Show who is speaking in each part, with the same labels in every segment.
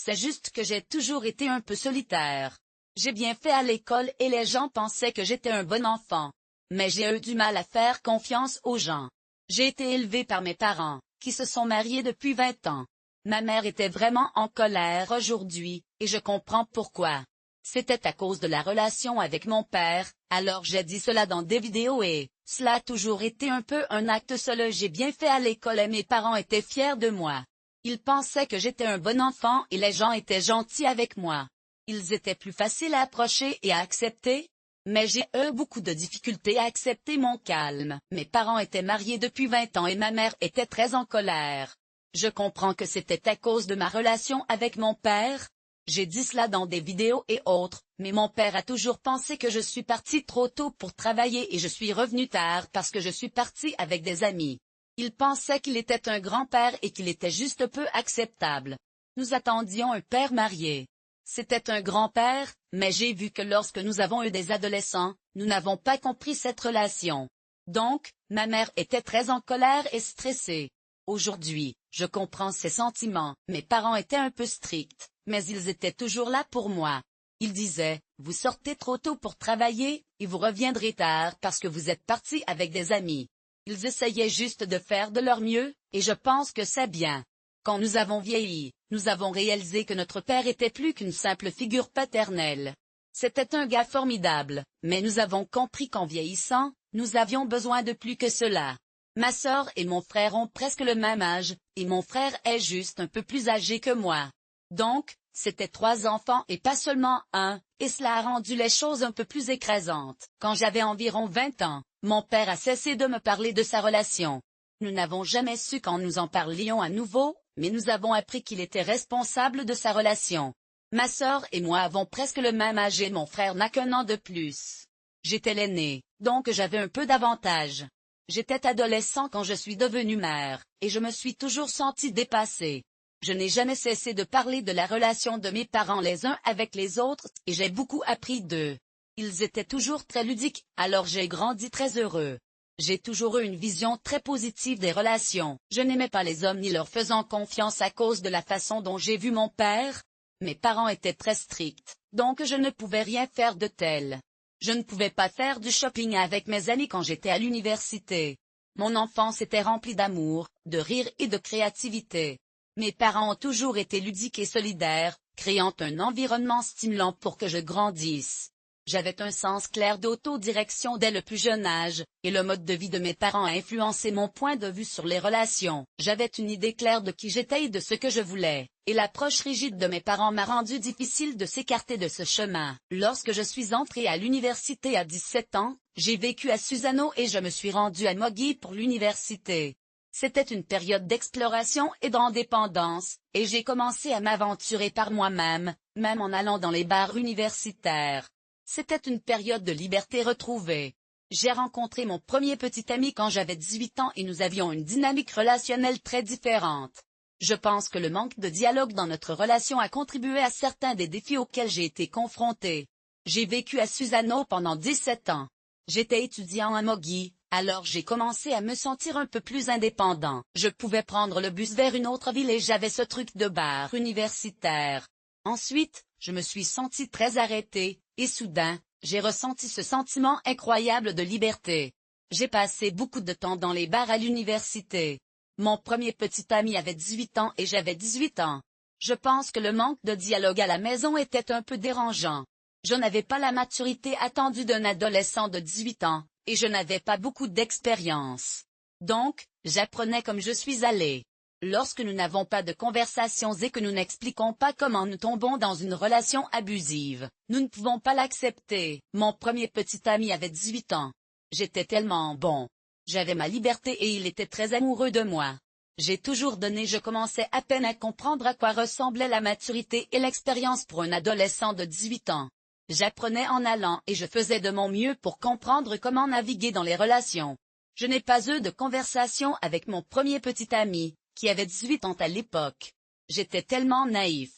Speaker 1: C'est juste que j'ai toujours été un peu solitaire. J'ai bien fait à l'école et les gens pensaient que j'étais un bon enfant. Mais j'ai eu du mal à faire confiance aux gens. J'ai été élevée par mes parents, qui se sont mariés depuis 20 ans. Ma mère était vraiment en colère aujourd'hui, et je comprends pourquoi. C'était à cause de la relation avec mon père, alors j'ai dit cela dans des vidéos et, cela a toujours été un peu un acte seul. J'ai bien fait à l'école et mes parents étaient fiers de moi. Ils pensaient que j'étais un bon enfant et les gens étaient gentils avec moi. Ils étaient plus faciles à approcher et à accepter. Mais j'ai eu beaucoup de difficultés à accepter mon calme. Mes parents étaient mariés depuis 20 ans et ma mère était très en colère. Je comprends que c'était à cause de ma relation avec mon père. J'ai dit cela dans des vidéos et autres, mais mon père a toujours pensé que je suis partie trop tôt pour travailler et je suis revenue tard parce que je suis partie avec des amis. Il pensait qu'il était un grand-père et qu'il était juste peu acceptable. Nous attendions un père marié. C'était un grand-père, mais j'ai vu que lorsque nous avons eu des adolescents, nous n'avons pas compris cette relation. Donc, ma mère était très en colère et stressée. Aujourd'hui, je comprends ses sentiments. Mes parents étaient un peu stricts, mais ils étaient toujours là pour moi. Ils disaient, vous sortez trop tôt pour travailler, et vous reviendrez tard parce que vous êtes partis avec des amis. Ils essayaient juste de faire de leur mieux, et je pense que c'est bien. Quand nous avons vieilli, nous avons réalisé que notre père était plus qu'une simple figure paternelle. C'était un gars formidable, mais nous avons compris qu'en vieillissant, nous avions besoin de plus que cela. Ma sœur et mon frère ont presque le même âge, et mon frère est juste un peu plus âgé que moi. Donc, c'était 3 enfants et pas seulement un, et cela a rendu les choses un peu plus écrasantes. Quand j'avais environ 20 ans, mon père a cessé de me parler de sa relation. Nous n'avons jamais su quand nous en parlions à nouveau, mais nous avons appris qu'il était responsable de sa relation. Ma sœur et moi avons presque le même âge et mon frère n'a qu'1 an de plus. J'étais l'aîné, donc j'avais un peu d'avantage. J'étais adolescent quand je suis devenue mère, et je me suis toujours sentie dépassée. Je n'ai jamais cessé de parler de la relation de mes parents les uns avec les autres, et j'ai beaucoup appris d'eux. Ils étaient toujours très ludiques, alors j'ai grandi très heureux. J'ai toujours eu une vision très positive des relations. Je n'aimais pas les hommes ni leur faisant confiance à cause de la façon dont j'ai vu mon père. Mes parents étaient très stricts, donc je ne pouvais rien faire de tel. Je ne pouvais pas faire du shopping avec mes amis quand j'étais à l'université. Mon enfance était remplie d'amour, de rire et de créativité. Mes parents ont toujours été ludiques et solidaires, créant un environnement stimulant pour que je grandisse. J'avais un sens clair d'autodirection dès le plus jeune âge, et le mode de vie de mes parents a influencé mon point de vue sur les relations. J'avais une idée claire de qui j'étais et de ce que je voulais, et l'approche rigide de mes parents m'a rendu difficile de s'écarter de ce chemin. Lorsque je suis entrée à l'université à 17 ans, j'ai vécu à Susano et je me suis rendue à Mogi pour l'université. C'était une période d'exploration et d'indépendance, et j'ai commencé à m'aventurer par moi-même, même en allant dans les bars universitaires. C'était une période de liberté retrouvée. J'ai rencontré mon premier petit ami quand j'avais 18 ans et nous avions une dynamique relationnelle très différente. Je pense que le manque de dialogue dans notre relation a contribué à certains des défis auxquels j'ai été confrontée. J'ai vécu à Susano pendant 17 ans. J'étais étudiant à Mogi, alors j'ai commencé à me sentir un peu plus indépendant. Je pouvais prendre le bus vers une autre ville et j'avais ce truc de bar universitaire. Ensuite, je me suis sentie très arrêtée, et soudain, j'ai ressenti ce sentiment incroyable de liberté. J'ai passé beaucoup de temps dans les bars à l'université. Mon premier petit ami avait 18 ans et j'avais 18 ans. Je pense que le manque de dialogue à la maison était un peu dérangeant. Je n'avais pas la maturité attendue d'un adolescent de 18 ans, et je n'avais pas beaucoup d'expérience. Donc, j'apprenais comme je suis allée. Lorsque nous n'avons pas de conversations et que nous n'expliquons pas comment nous tombons dans une relation abusive, nous ne pouvons pas l'accepter. Mon premier petit ami avait 18 ans. J'étais tellement bon. J'avais ma liberté et il était très amoureux de moi. J'ai toujours donné, je commençais à peine à comprendre à quoi ressemblait la maturité et l'expérience pour un adolescent de 18 ans. J'apprenais en allant et je faisais de mon mieux pour comprendre comment naviguer dans les relations. Je n'ai pas eu de conversation avec mon premier petit ami, qui avait 18 ans à l'époque. J'étais tellement naïf.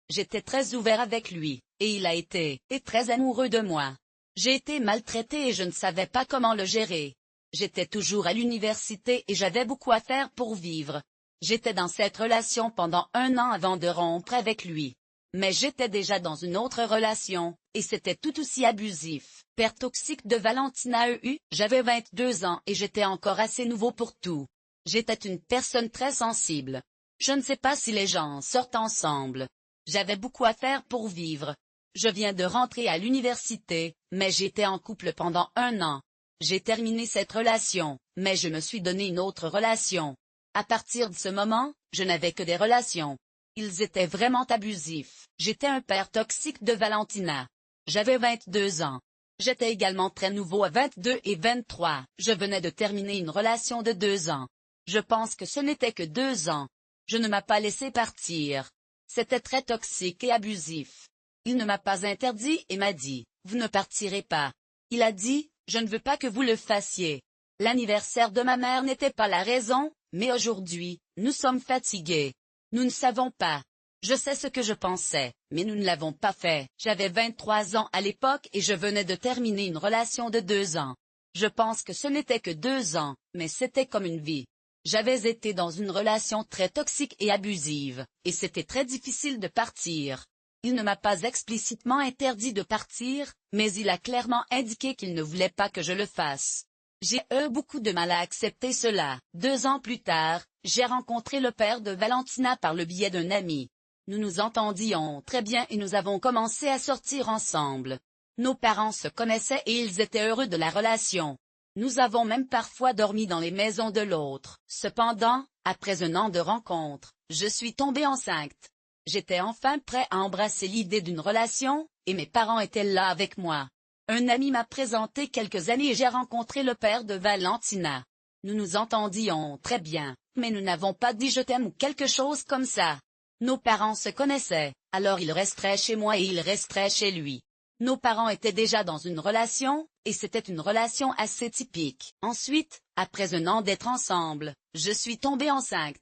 Speaker 1: J'étais très ouvert avec lui, et il a été, et très amoureux de moi. J'ai été maltraité et je ne savais pas comment le gérer. J'étais toujours à l'université et j'avais beaucoup à faire pour vivre. J'étais dans cette relation pendant 1 an avant de rompre avec lui. Mais j'étais déjà dans une autre relation, et c'était tout aussi abusif. Père toxique de Valentina EU, j'avais 22 ans et j'étais encore assez nouveau pour tout. J'étais une personne très sensible. Je ne sais pas si les gens sortent ensemble. J'avais beaucoup à faire pour vivre. Je viens de rentrer à l'université, mais j'étais en couple pendant 1 an. J'ai terminé cette relation, mais je me suis donné une autre relation. À partir de ce moment, je n'avais que des relations. Ils étaient vraiment abusifs. J'étais un père toxique de Valentina. J'avais 22 ans. J'étais également très nouveau à 22 et 23. Je venais de terminer une relation de 2 ans. Je pense que ce n'était que 2 ans. Je ne m'ai pas laissé partir. C'était très toxique et abusif. Il ne m'a pas interdit et m'a dit, « Vous ne partirez pas. » Il a dit, « Je ne veux pas que vous le fassiez. » L'anniversaire de ma mère n'était pas la raison, mais aujourd'hui, nous sommes fatigués. Nous ne savons pas. Je sais ce que je pensais, mais nous ne l'avons pas fait. J'avais 23 ans à l'époque et je venais de terminer une relation de 2 ans. Je pense que ce n'était que 2 ans, mais c'était comme une vie. J'avais été dans une relation très toxique et abusive, et c'était très difficile de partir. Il ne m'a pas explicitement interdit de partir, mais il a clairement indiqué qu'il ne voulait pas que je le fasse. J'ai eu beaucoup de mal à accepter cela. 2 ans plus tard, j'ai rencontré le père de Valentina par le biais d'un ami. Nous nous entendions très bien et nous avons commencé à sortir ensemble. Nos parents se connaissaient et ils étaient heureux de la relation. Nous avons même parfois dormi dans les maisons de l'autre. Cependant, après 1 an de rencontre, je suis tombée enceinte. J'étais enfin prêt à embrasser l'idée d'une relation, et mes parents étaient là avec moi. Un ami m'a présenté quelques amis et j'ai rencontré le père de Valentina. Nous nous entendions très bien, mais nous n'avons pas dit je t'aime ou quelque chose comme ça. Nos parents se connaissaient, alors il resterait chez moi et il resterait chez lui. Nos parents étaient déjà dans une relation, et c'était une relation assez typique. Ensuite, après 1 an d'être ensemble, je suis tombée enceinte.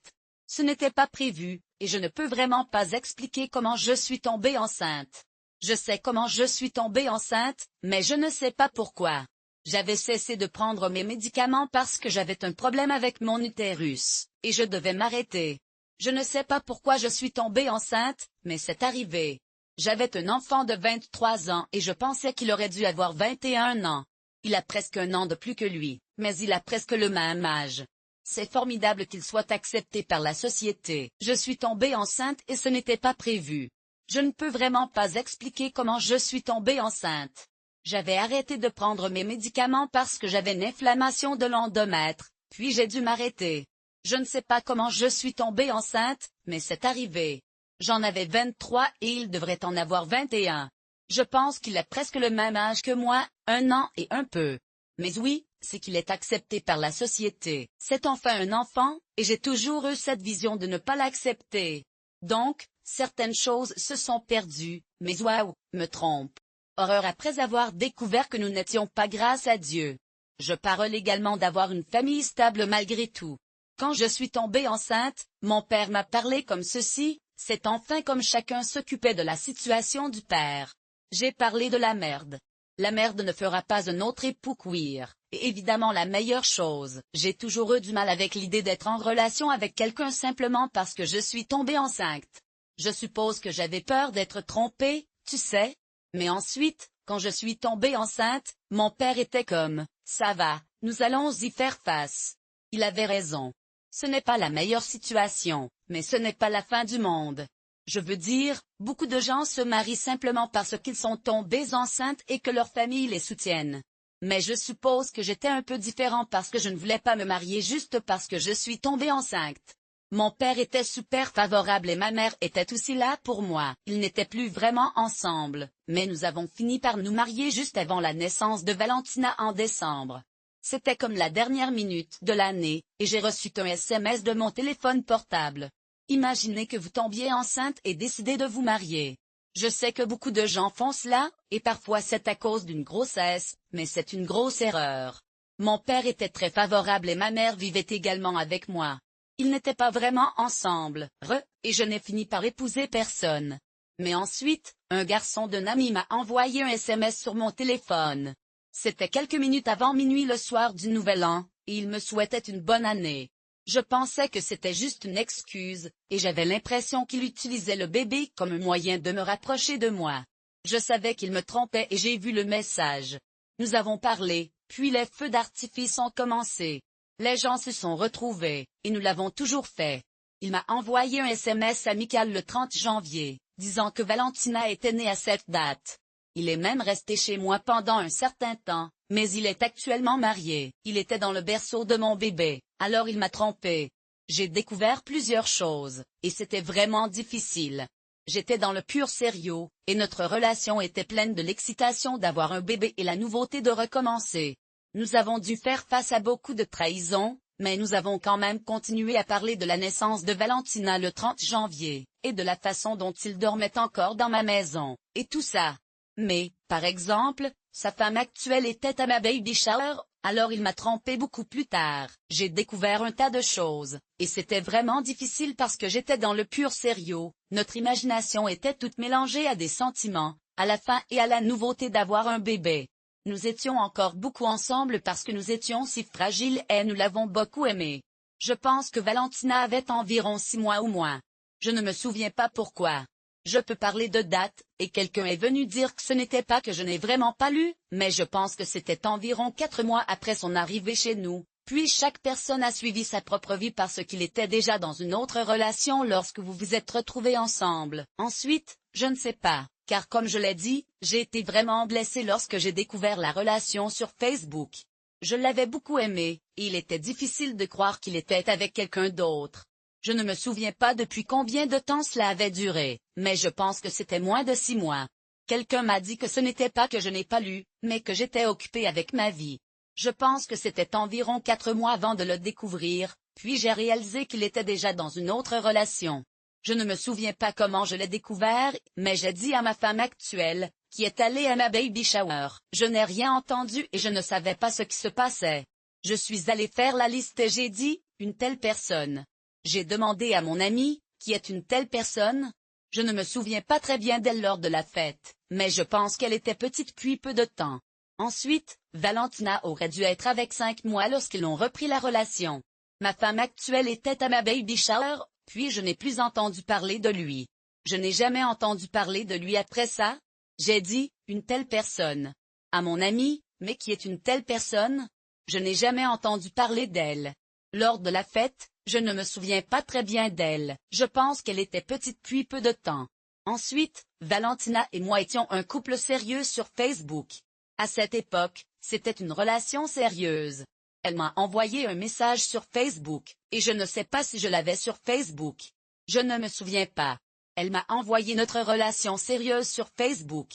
Speaker 1: Ce n'était pas prévu, et je ne peux vraiment pas expliquer comment je suis tombée enceinte. Je sais comment je suis tombée enceinte, mais je ne sais pas pourquoi. J'avais cessé de prendre mes médicaments parce que j'avais un problème avec mon utérus, et je devais m'arrêter. Je ne sais pas pourquoi je suis tombée enceinte, mais c'est arrivé. J'avais un enfant de 23 ans et je pensais qu'il aurait dû avoir 21 ans. Il a presque 1 an de plus que lui, mais il a presque le même âge. C'est formidable qu'il soit accepté par la société. Je suis tombée enceinte et ce n'était pas prévu. Je ne peux vraiment pas expliquer comment je suis tombée enceinte. J'avais arrêté de prendre mes médicaments parce que j'avais une inflammation de l'endomètre, puis j'ai dû m'arrêter. Je ne sais pas comment je suis tombée enceinte, mais c'est arrivé. J'en avais 23 et il devrait en avoir 21. Je pense qu'il a presque le même âge que moi, 1 an et un peu. Mais oui, c'est qu'il est accepté par la société. C'est enfin un enfant, et j'ai toujours eu cette vision de ne pas l'accepter. Donc, certaines choses se sont perdues, mais waouh, me trompe. Horreur après avoir découvert que nous n'étions pas grâce à Dieu. Je parle également d'avoir une famille stable malgré tout. Quand je suis tombée enceinte, mon père m'a parlé comme ceci, c'est enfin comme chacun s'occupait de la situation du père. J'ai parlé de la merde. La merde ne fera pas un autre époux queer. Et évidemment la meilleure chose, j'ai toujours eu du mal avec l'idée d'être en relation avec quelqu'un simplement parce que je suis tombée enceinte. Je suppose que j'avais peur d'être trompée, tu sais. Mais ensuite, quand je suis tombée enceinte, mon père était comme, ça va, nous allons y faire face. Il avait raison. Ce n'est pas la meilleure situation, mais ce n'est pas la fin du monde. Je veux dire, beaucoup de gens se marient simplement parce qu'ils sont tombés enceintes et que leur famille les soutienne. Mais je suppose que j'étais un peu différent parce que je ne voulais pas me marier juste parce que je suis tombée enceinte. Mon père était super favorable et ma mère était aussi là pour moi. Ils n'étaient plus vraiment ensemble, mais nous avons fini par nous marier juste avant la naissance de Valentina en décembre. C'était comme la dernière minute de l'année, et j'ai reçu un SMS de mon téléphone portable. Imaginez que vous tombiez enceinte et décidez de vous marier. Je sais que beaucoup de gens font cela, et parfois c'est à cause d'une grossesse, mais c'est une grosse erreur. Mon père était très favorable et ma mère vivait également avec moi. Ils n'étaient pas vraiment ensemble, et je n'ai fini par épouser personne. Mais ensuite, un garçon d'un ami m'a envoyé un SMS sur mon téléphone. C'était quelques minutes avant minuit le soir du Nouvel An, et il me souhaitait une bonne année. Je pensais que c'était juste une excuse, et j'avais l'impression qu'il utilisait le bébé comme un moyen de me rapprocher de moi. Je savais qu'il me trompait et j'ai vu le message. Nous avons parlé, puis les feux d'artifice ont commencé. Les gens se sont retrouvés, et nous l'avons toujours fait. Il m'a envoyé un SMS amical le 30 janvier, disant que Valentina était née à cette date. Il est même resté chez moi pendant un certain temps, mais il est actuellement marié. Il était dans le berceau de mon bébé, alors il m'a trompé. J'ai découvert plusieurs choses, et c'était vraiment difficile. J'étais dans le pur sérieux, et notre relation était pleine de l'excitation d'avoir un bébé et la nouveauté de recommencer. Nous avons dû faire face à beaucoup de trahisons, mais nous avons quand même continué à parler de la naissance de Valentina le 30 janvier, et de la façon dont il dormait encore dans ma maison, et tout ça. Mais, par exemple, sa femme actuelle était à ma baby shower, alors il m'a trompé beaucoup plus tard. J'ai découvert un tas de choses, et c'était vraiment difficile parce que j'étais dans le pur sérieux, notre imagination était toute mélangée à des sentiments, à la fin et à la nouveauté d'avoir un bébé. Nous étions encore beaucoup ensemble parce que nous étions si fragiles et nous l'avons beaucoup aimé. Je pense que Valentina avait environ 6 mois ou moins. Je ne me souviens pas pourquoi. Je peux parler de date, et quelqu'un est venu dire que ce n'était pas que je n'ai vraiment pas lu, mais je pense que c'était environ 4 mois après son arrivée chez nous. Puis chaque personne a suivi sa propre vie parce qu'il était déjà dans une autre relation lorsque vous vous êtes retrouvés ensemble. Ensuite, je ne sais pas, car comme je l'ai dit, j'ai été vraiment blessée lorsque j'ai découvert la relation sur Facebook. Je l'avais beaucoup aimé, et il était difficile de croire qu'il était avec quelqu'un d'autre. Je ne me souviens pas depuis combien de temps cela avait duré, mais je pense que c'était moins de 6 mois. Quelqu'un m'a dit que ce n'était pas que je n'ai pas lu, mais que j'étais occupée avec ma vie. Je pense que c'était environ 4 mois avant de le découvrir, puis j'ai réalisé qu'il était déjà dans une autre relation. Je ne me souviens pas comment je l'ai découvert, mais j'ai dit à ma femme actuelle, qui est allée à ma baby shower, je n'ai rien entendu et je ne savais pas ce qui se passait. Je suis allée faire la liste et j'ai dit, une telle personne. J'ai demandé à mon ami, qui est une telle personne? Je ne me souviens pas très bien d'elle lors de la fête, mais je pense qu'elle était petite puis peu de temps. Ensuite, Valentina aurait dû être avec 5 mois lorsqu'ils ont repris la relation. Ma femme actuelle était à ma baby shower, puis je n'ai plus entendu parler de lui. Je n'ai jamais entendu parler de lui après ça. J'ai dit, une telle personne. À mon ami, mais qui est une telle personne? Je n'ai jamais entendu parler d'elle. Lors de la fête, je ne me souviens pas très bien d'elle, je pense qu'elle était petite puis peu de temps. Ensuite, Valentina et moi étions un couple sérieux sur Facebook. À cette époque, c'était une relation sérieuse. Elle m'a envoyé un message sur Facebook, et je ne sais pas si je l'avais sur Facebook. Je ne me souviens pas. Elle m'a envoyé notre relation sérieuse sur Facebook.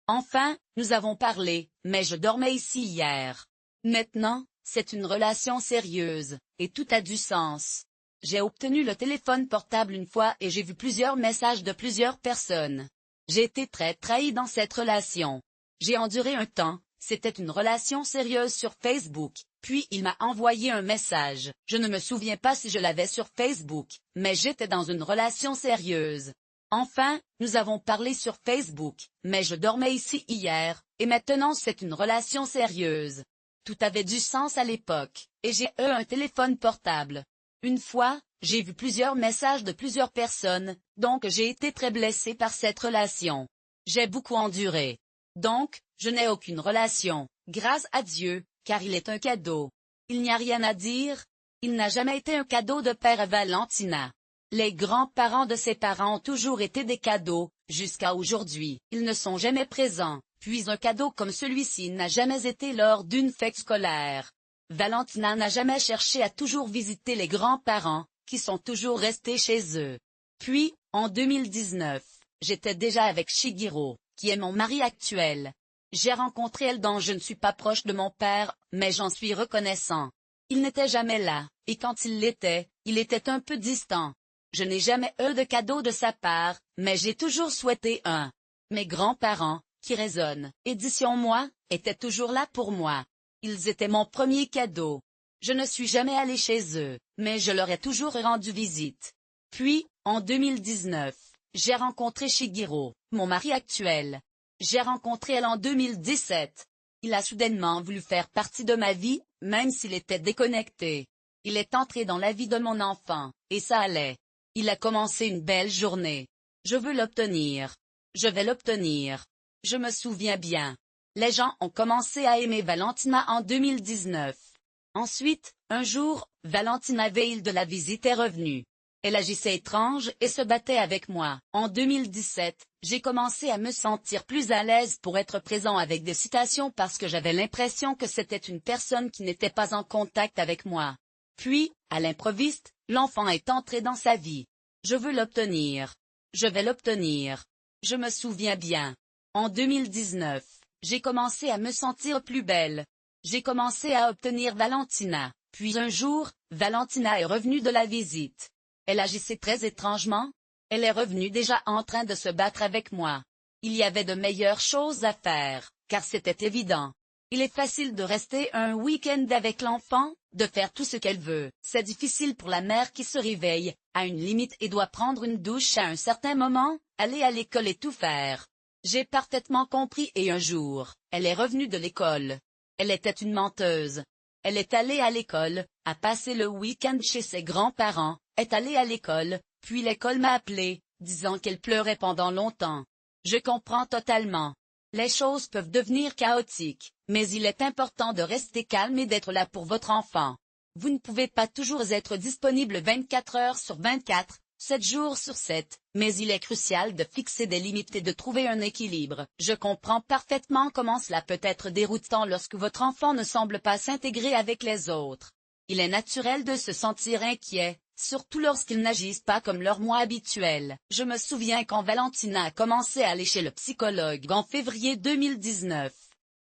Speaker 1: Enfin, nous avons parlé, mais je dormais ici hier. Maintenant, c'est une relation sérieuse, et tout a du sens. J'ai obtenu le téléphone portable une fois et j'ai vu plusieurs messages de plusieurs personnes. J'ai été très trahie dans cette relation. J'ai enduré un temps, c'était une relation sérieuse sur Facebook, puis il m'a envoyé un message. Je ne me souviens pas si je l'avais sur Facebook, mais j'étais dans une relation sérieuse. Enfin, nous avons parlé sur Facebook, mais je dormais ici hier, et maintenant c'est une relation sérieuse. Tout avait du sens à l'époque, et j'ai eu un téléphone portable. Une fois, j'ai vu plusieurs messages de plusieurs personnes, donc j'ai été très blessée par cette relation. J'ai beaucoup enduré. Donc, je n'ai aucune relation, grâce à Dieu, car il est un cadeau. Il n'y a rien à dire. Il n'a jamais été un cadeau de père à Valentina. Les grands-parents de ses parents ont toujours été des cadeaux, jusqu'à aujourd'hui. Ils ne sont jamais présents, puis un cadeau comme celui-ci n'a jamais été lors d'une fête scolaire. Valentina n'a jamais cherché à toujours visiter les grands-parents, qui sont toujours restés chez eux. Puis, en 2019, j'étais déjà avec Shigiro, qui est mon mari actuel. J'ai rencontré elle dont je ne suis pas proche de mon père, mais j'en suis reconnaissant. Il n'était jamais là, et quand il l'était, il était un peu distant. Je n'ai jamais eu de cadeau de sa part, mais j'ai toujours souhaité un. Mes grands-parents, qui résonnent, édition moi, étaient toujours là pour moi. Ils étaient mon premier cadeau. Je ne suis jamais allée chez eux, mais je leur ai toujours rendu visite. Puis, en 2019, j'ai rencontré Shigiro, mon mari actuel. J'ai rencontré elle en 2017. Il a soudainement voulu faire partie de ma vie, même s'il était déconnecté. Il est entré dans la vie de mon enfant, et ça allait. Il a commencé une belle journée. Je veux l'obtenir. Je vais l'obtenir. Je me souviens bien. Les gens ont commencé à aimer Valentina en 2019. Ensuite, un jour, Valentina Veil de la visite est revenue. Elle agissait étrange et se battait avec moi. En 2017, j'ai commencé à me sentir plus à l'aise pour être présent avec des citations parce que j'avais l'impression que c'était une personne qui n'était pas en contact avec moi. Puis, à l'improviste, l'enfant est entré dans sa vie. Je veux l'obtenir. Je vais l'obtenir. Je me souviens bien. En 2019, j'ai commencé à me sentir plus belle. J'ai commencé à obtenir Valentina. Puis un jour, Valentina est revenue de la visite. Elle agissait très étrangement. Elle est revenue déjà en train de se battre avec moi. Il y avait de meilleures choses à faire, car c'était évident. Il est facile de rester un week-end avec l'enfant, de faire tout ce qu'elle veut. C'est difficile pour la mère qui se réveille, à une limite et doit prendre une douche à un certain moment, aller à l'école et tout faire. J'ai parfaitement compris et un jour, elle est revenue de l'école. Elle était une menteuse. Elle est allée à l'école, a passé le week-end chez ses grands-parents, est allée à l'école, puis l'école m'a appelé, disant qu'elle pleurait pendant longtemps. Je comprends totalement. Les choses peuvent devenir chaotiques, mais il est important de rester calme et d'être là pour votre enfant. Vous ne pouvez pas toujours être disponible 24 heures sur 24, 7 jours sur 7, mais il est crucial de fixer des limites et de trouver un équilibre. Je comprends parfaitement comment cela peut être déroutant lorsque votre enfant ne semble pas s'intégrer avec les autres. Il est naturel de se sentir inquiet, surtout lorsqu'ils n'agissent pas comme leur moi habituel. Je me souviens quand Valentina a commencé à aller chez le psychologue en février 2019.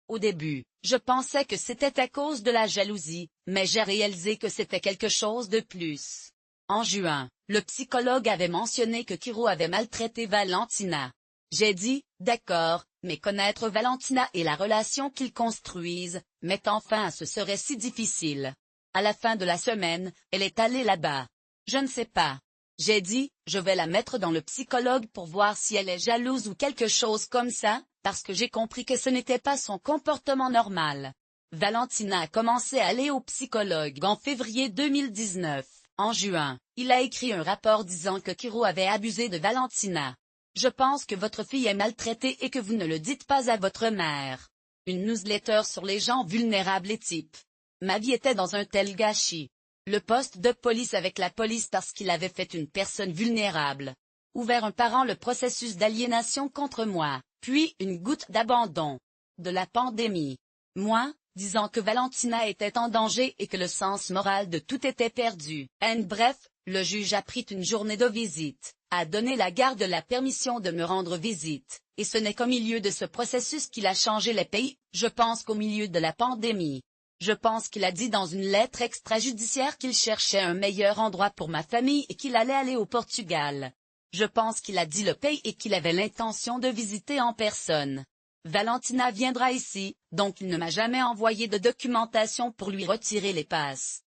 Speaker 1: Au début, je pensais que c'était à cause de la jalousie, mais j'ai réalisé que c'était quelque chose de plus. En juin, le psychologue avait mentionné que Kiro avait maltraité Valentina. J'ai dit, d'accord, mais connaître Valentina et la relation qu'ils construisent, mais enfin ce serait si difficile. À la fin de la semaine, elle est allée là-bas. Je ne sais pas. J'ai dit, je vais la mettre dans le psychologue pour voir si elle est jalouse ou quelque chose comme ça, parce que j'ai compris que ce n'était pas son comportement normal. Valentina a commencé à aller au psychologue en février 2019. En juin, il a écrit un rapport disant que Kiro avait abusé de Valentina. Je pense que votre fille est maltraitée et que vous ne le dites pas à votre mère. Une newsletter sur les gens vulnérables et type. Ma vie était dans un tel gâchis. Le poste de police avec la police parce qu'il avait fait une personne vulnérable. Ouvert un parent le processus d'aliénation contre moi, puis une goutte d'abandon. De la pandémie. Moi, disant que Valentina était en danger et que le sens moral de tout était perdu. Bref, le juge a pris une journée de visite, a donné la garde la permission de me rendre visite, et ce n'est qu'au milieu de ce processus qu'il a changé les pays, je pense qu'au milieu de la pandémie. Je pense qu'il a dit dans une lettre extrajudiciaire qu'il cherchait un meilleur endroit pour ma famille et qu'il allait aller au Portugal. Je pense qu'il a dit le pays et qu'il avait l'intention de visiter en personne. Valentina viendra ici, donc il ne m'a jamais envoyé de documentation pour lui retirer les passes.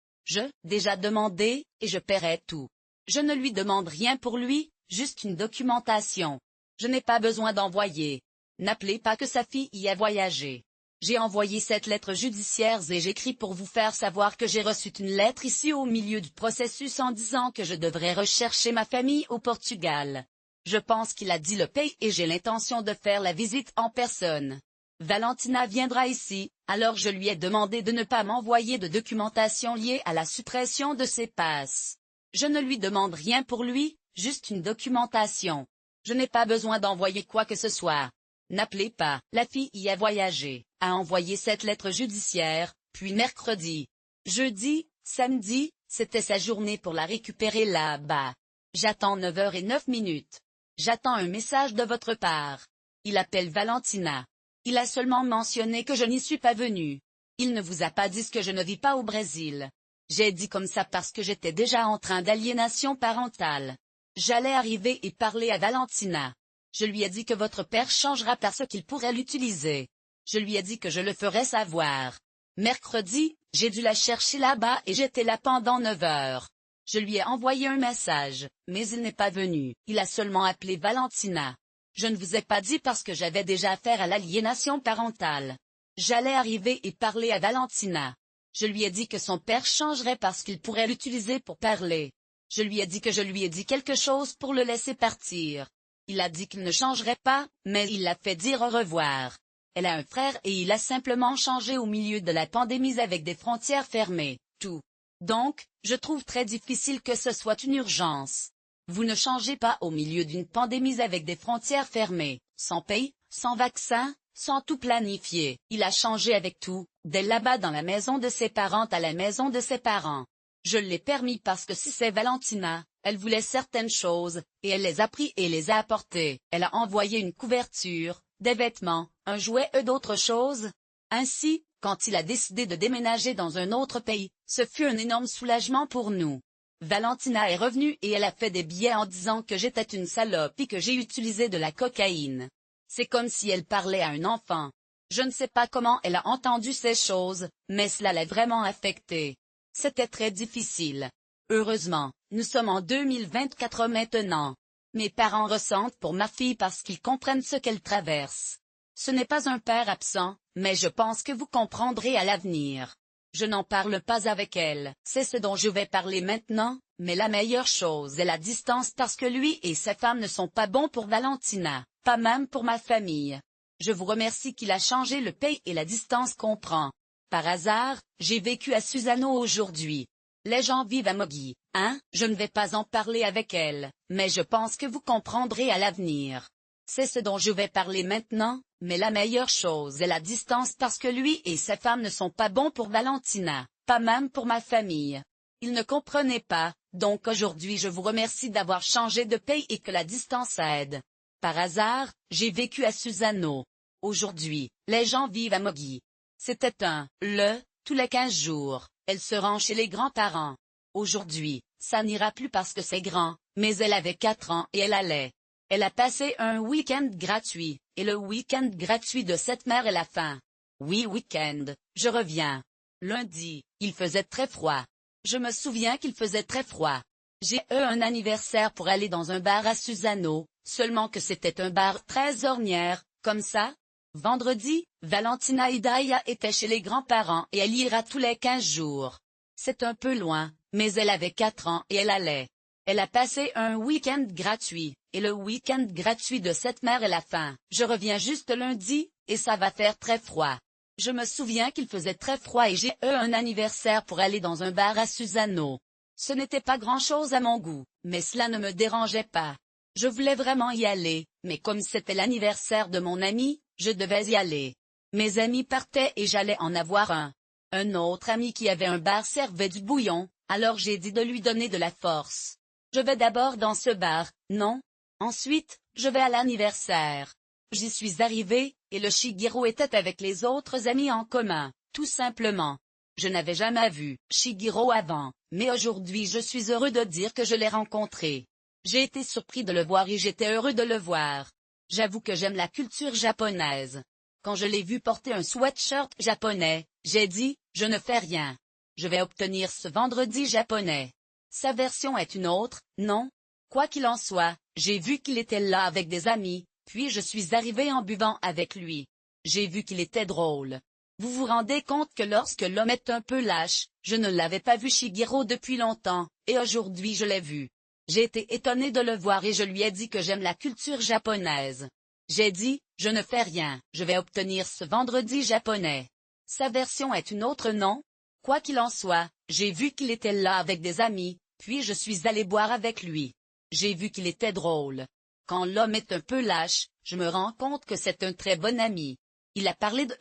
Speaker 1: Déjà demandé, et je paierai tout. Je ne lui demande rien pour lui, juste une documentation. Je n'ai pas besoin d'envoyer. N'appelez pas que sa fille y a voyagé. J'ai envoyé cette lettre judiciaire et j'écris pour vous faire savoir que j'ai reçu une lettre ici au milieu du processus en disant que je devrais rechercher ma famille au Portugal. Je pense qu'il a dit le pays et j'ai l'intention de faire la visite en personne. Valentina viendra ici, alors je lui ai demandé de ne pas m'envoyer de documentation liée à la suppression de ses passes. Je ne lui demande rien pour lui, juste une documentation. Je n'ai pas besoin d'envoyer quoi que ce soit. N'appelez pas, la fille y a voyagé, a envoyé cette lettre judiciaire, puis mercredi. Jeudi, samedi, c'était sa journée pour la récupérer là-bas. J'attends 9h09. J'attends un message de votre part. Il appelle Valentina. Il a seulement mentionné que je n'y suis pas venue. Il ne vous a pas dit que je ne vis pas au Brésil. J'ai dit comme ça parce que j'étais déjà en train d'aliénation parentale. J'allais arriver et parler à Valentina. Je lui ai dit que votre père changera parce qu'il pourrait l'utiliser. Je lui ai dit que je le ferais savoir. Mercredi, j'ai dû la chercher là-bas et j'étais là pendant 9 heures. Je lui ai envoyé un message, mais il n'est pas venu. Il a seulement appelé Valentina. Je ne vous ai pas dit parce que j'avais déjà affaire à l'aliénation parentale. J'allais arriver et parler à Valentina. Je lui ai dit que son père changerait parce qu'il pourrait l'utiliser pour parler. Je lui ai dit que je lui ai dit quelque chose pour le laisser partir. Il a dit qu'il ne changerait pas, mais il l'a fait dire au revoir. Elle a un frère et il a simplement changé au milieu de la pandémie avec des frontières fermées, tout. Donc, je trouve très difficile que ce soit une urgence. Vous ne changez pas au milieu d'une pandémie avec des frontières fermées, sans pays, sans vaccin, sans tout planifier. Il a changé avec tout, dès là-bas dans la maison de ses parents à la maison de ses parents. Je l'ai permis parce que si c'est Valentina, elle voulait certaines choses, et elle les a pris et les a apportées. Elle a envoyé une couverture, des vêtements, un jouet et d'autres choses. Ainsi, quand il a décidé de déménager dans un autre pays, ce fut un énorme soulagement pour nous. Valentina est revenue et elle a fait des billets en disant que j'étais une salope et que j'ai utilisé de la cocaïne. C'est comme si elle parlait à un enfant. Je ne sais pas comment elle a entendu ces choses, mais cela l'a vraiment affectée. C'était très difficile. Heureusement, nous sommes en 2024 maintenant. Mes parents ressentent pour ma fille parce qu'ils comprennent ce qu'elle traverse. Ce n'est pas un père absent, mais je pense que vous comprendrez à l'avenir. Je n'en parle pas avec elle, c'est ce dont je vais parler maintenant, mais la meilleure chose est la distance parce que lui et sa femme ne sont pas bons pour Valentina, pas même pour ma famille. Je vous remercie qu'il a changé le pays et la distance qu'on prend. Par hasard, j'ai vécu à Susano aujourd'hui. Les gens vivent à Mogi, hein? Je ne vais pas en parler avec elle, mais je pense que vous comprendrez à l'avenir. C'est ce dont je vais parler maintenant, mais la meilleure chose est la distance parce que lui et sa femme ne sont pas bons pour Valentina, pas même pour ma famille. Ils ne comprenaient pas, donc aujourd'hui je vous remercie d'avoir changé de pays et que la distance aide. Par hasard, j'ai vécu à Susano. Aujourd'hui, les gens vivent à Mogi. C'était tous les 15 jours, elle se rend chez les grands-parents. Aujourd'hui, ça n'ira plus parce que c'est grand, mais elle avait 4 ans et elle allait. Elle a passé un week-end gratuit, et le week-end gratuit de cette mère est la fin. Oui, week-end, je reviens. Lundi, il faisait très froid. Je me souviens qu'il faisait très froid. J'ai eu un anniversaire pour aller dans un bar à Susano, seulement que c'était un bar très ornière, comme ça. Vendredi, Valentina Hidaya était chez les grands-parents et elle ira tous les 15 jours. C'est un peu loin, mais elle avait 4 ans et elle allait. Elle a passé un week-end gratuit, et le week-end gratuit de cette mère est la fin. Je reviens juste lundi, et ça va faire très froid. Je me souviens qu'il faisait très froid et j'ai eu un anniversaire pour aller dans un bar à Susano. Ce n'était pas grand-chose à mon goût, mais cela ne me dérangeait pas. Je voulais vraiment y aller, mais comme c'était l'anniversaire de mon ami, je devais y aller. Mes amis partaient et j'allais en avoir un. Un autre ami qui avait un bar servait du bouillon, alors j'ai dit de lui donner de la force. Je vais d'abord dans ce bar, non? Ensuite, je vais à l'anniversaire. J'y suis arrivé, et le Shigeru était avec les autres amis en commun, tout simplement. Je n'avais jamais vu Shigeru avant, mais aujourd'hui je suis heureux de dire que je l'ai rencontré. J'ai été surpris de le voir et j'étais heureux de le voir. J'avoue que j'aime la culture japonaise. Quand je l'ai vu porter un sweatshirt japonais, j'ai dit, je ne fais rien. Je vais obtenir ce vendredi japonais. Sa version est une autre, non? Quoi qu'il en soit, j'ai vu qu'il était là avec des amis, puis je suis arrivé en buvant avec lui. J'ai vu qu'il était drôle. Vous vous rendez compte que lorsque l'homme est un peu lâche, je ne l'avais pas vu Shigeru depuis longtemps, et aujourd'hui je l'ai vu. J'ai été étonné de le voir et je lui ai dit que j'aime la culture japonaise. J'ai dit, je ne fais rien, je vais obtenir ce vendredi japonais. Sa version est une autre, non? Quoi qu'il en soit, j'ai vu qu'il était là avec des amis, puis je suis allé boire avec lui. J'ai vu qu'il était drôle. Quand l'homme est un peu lâche, je me rends compte que c'est un très bon ami. Il a parlé de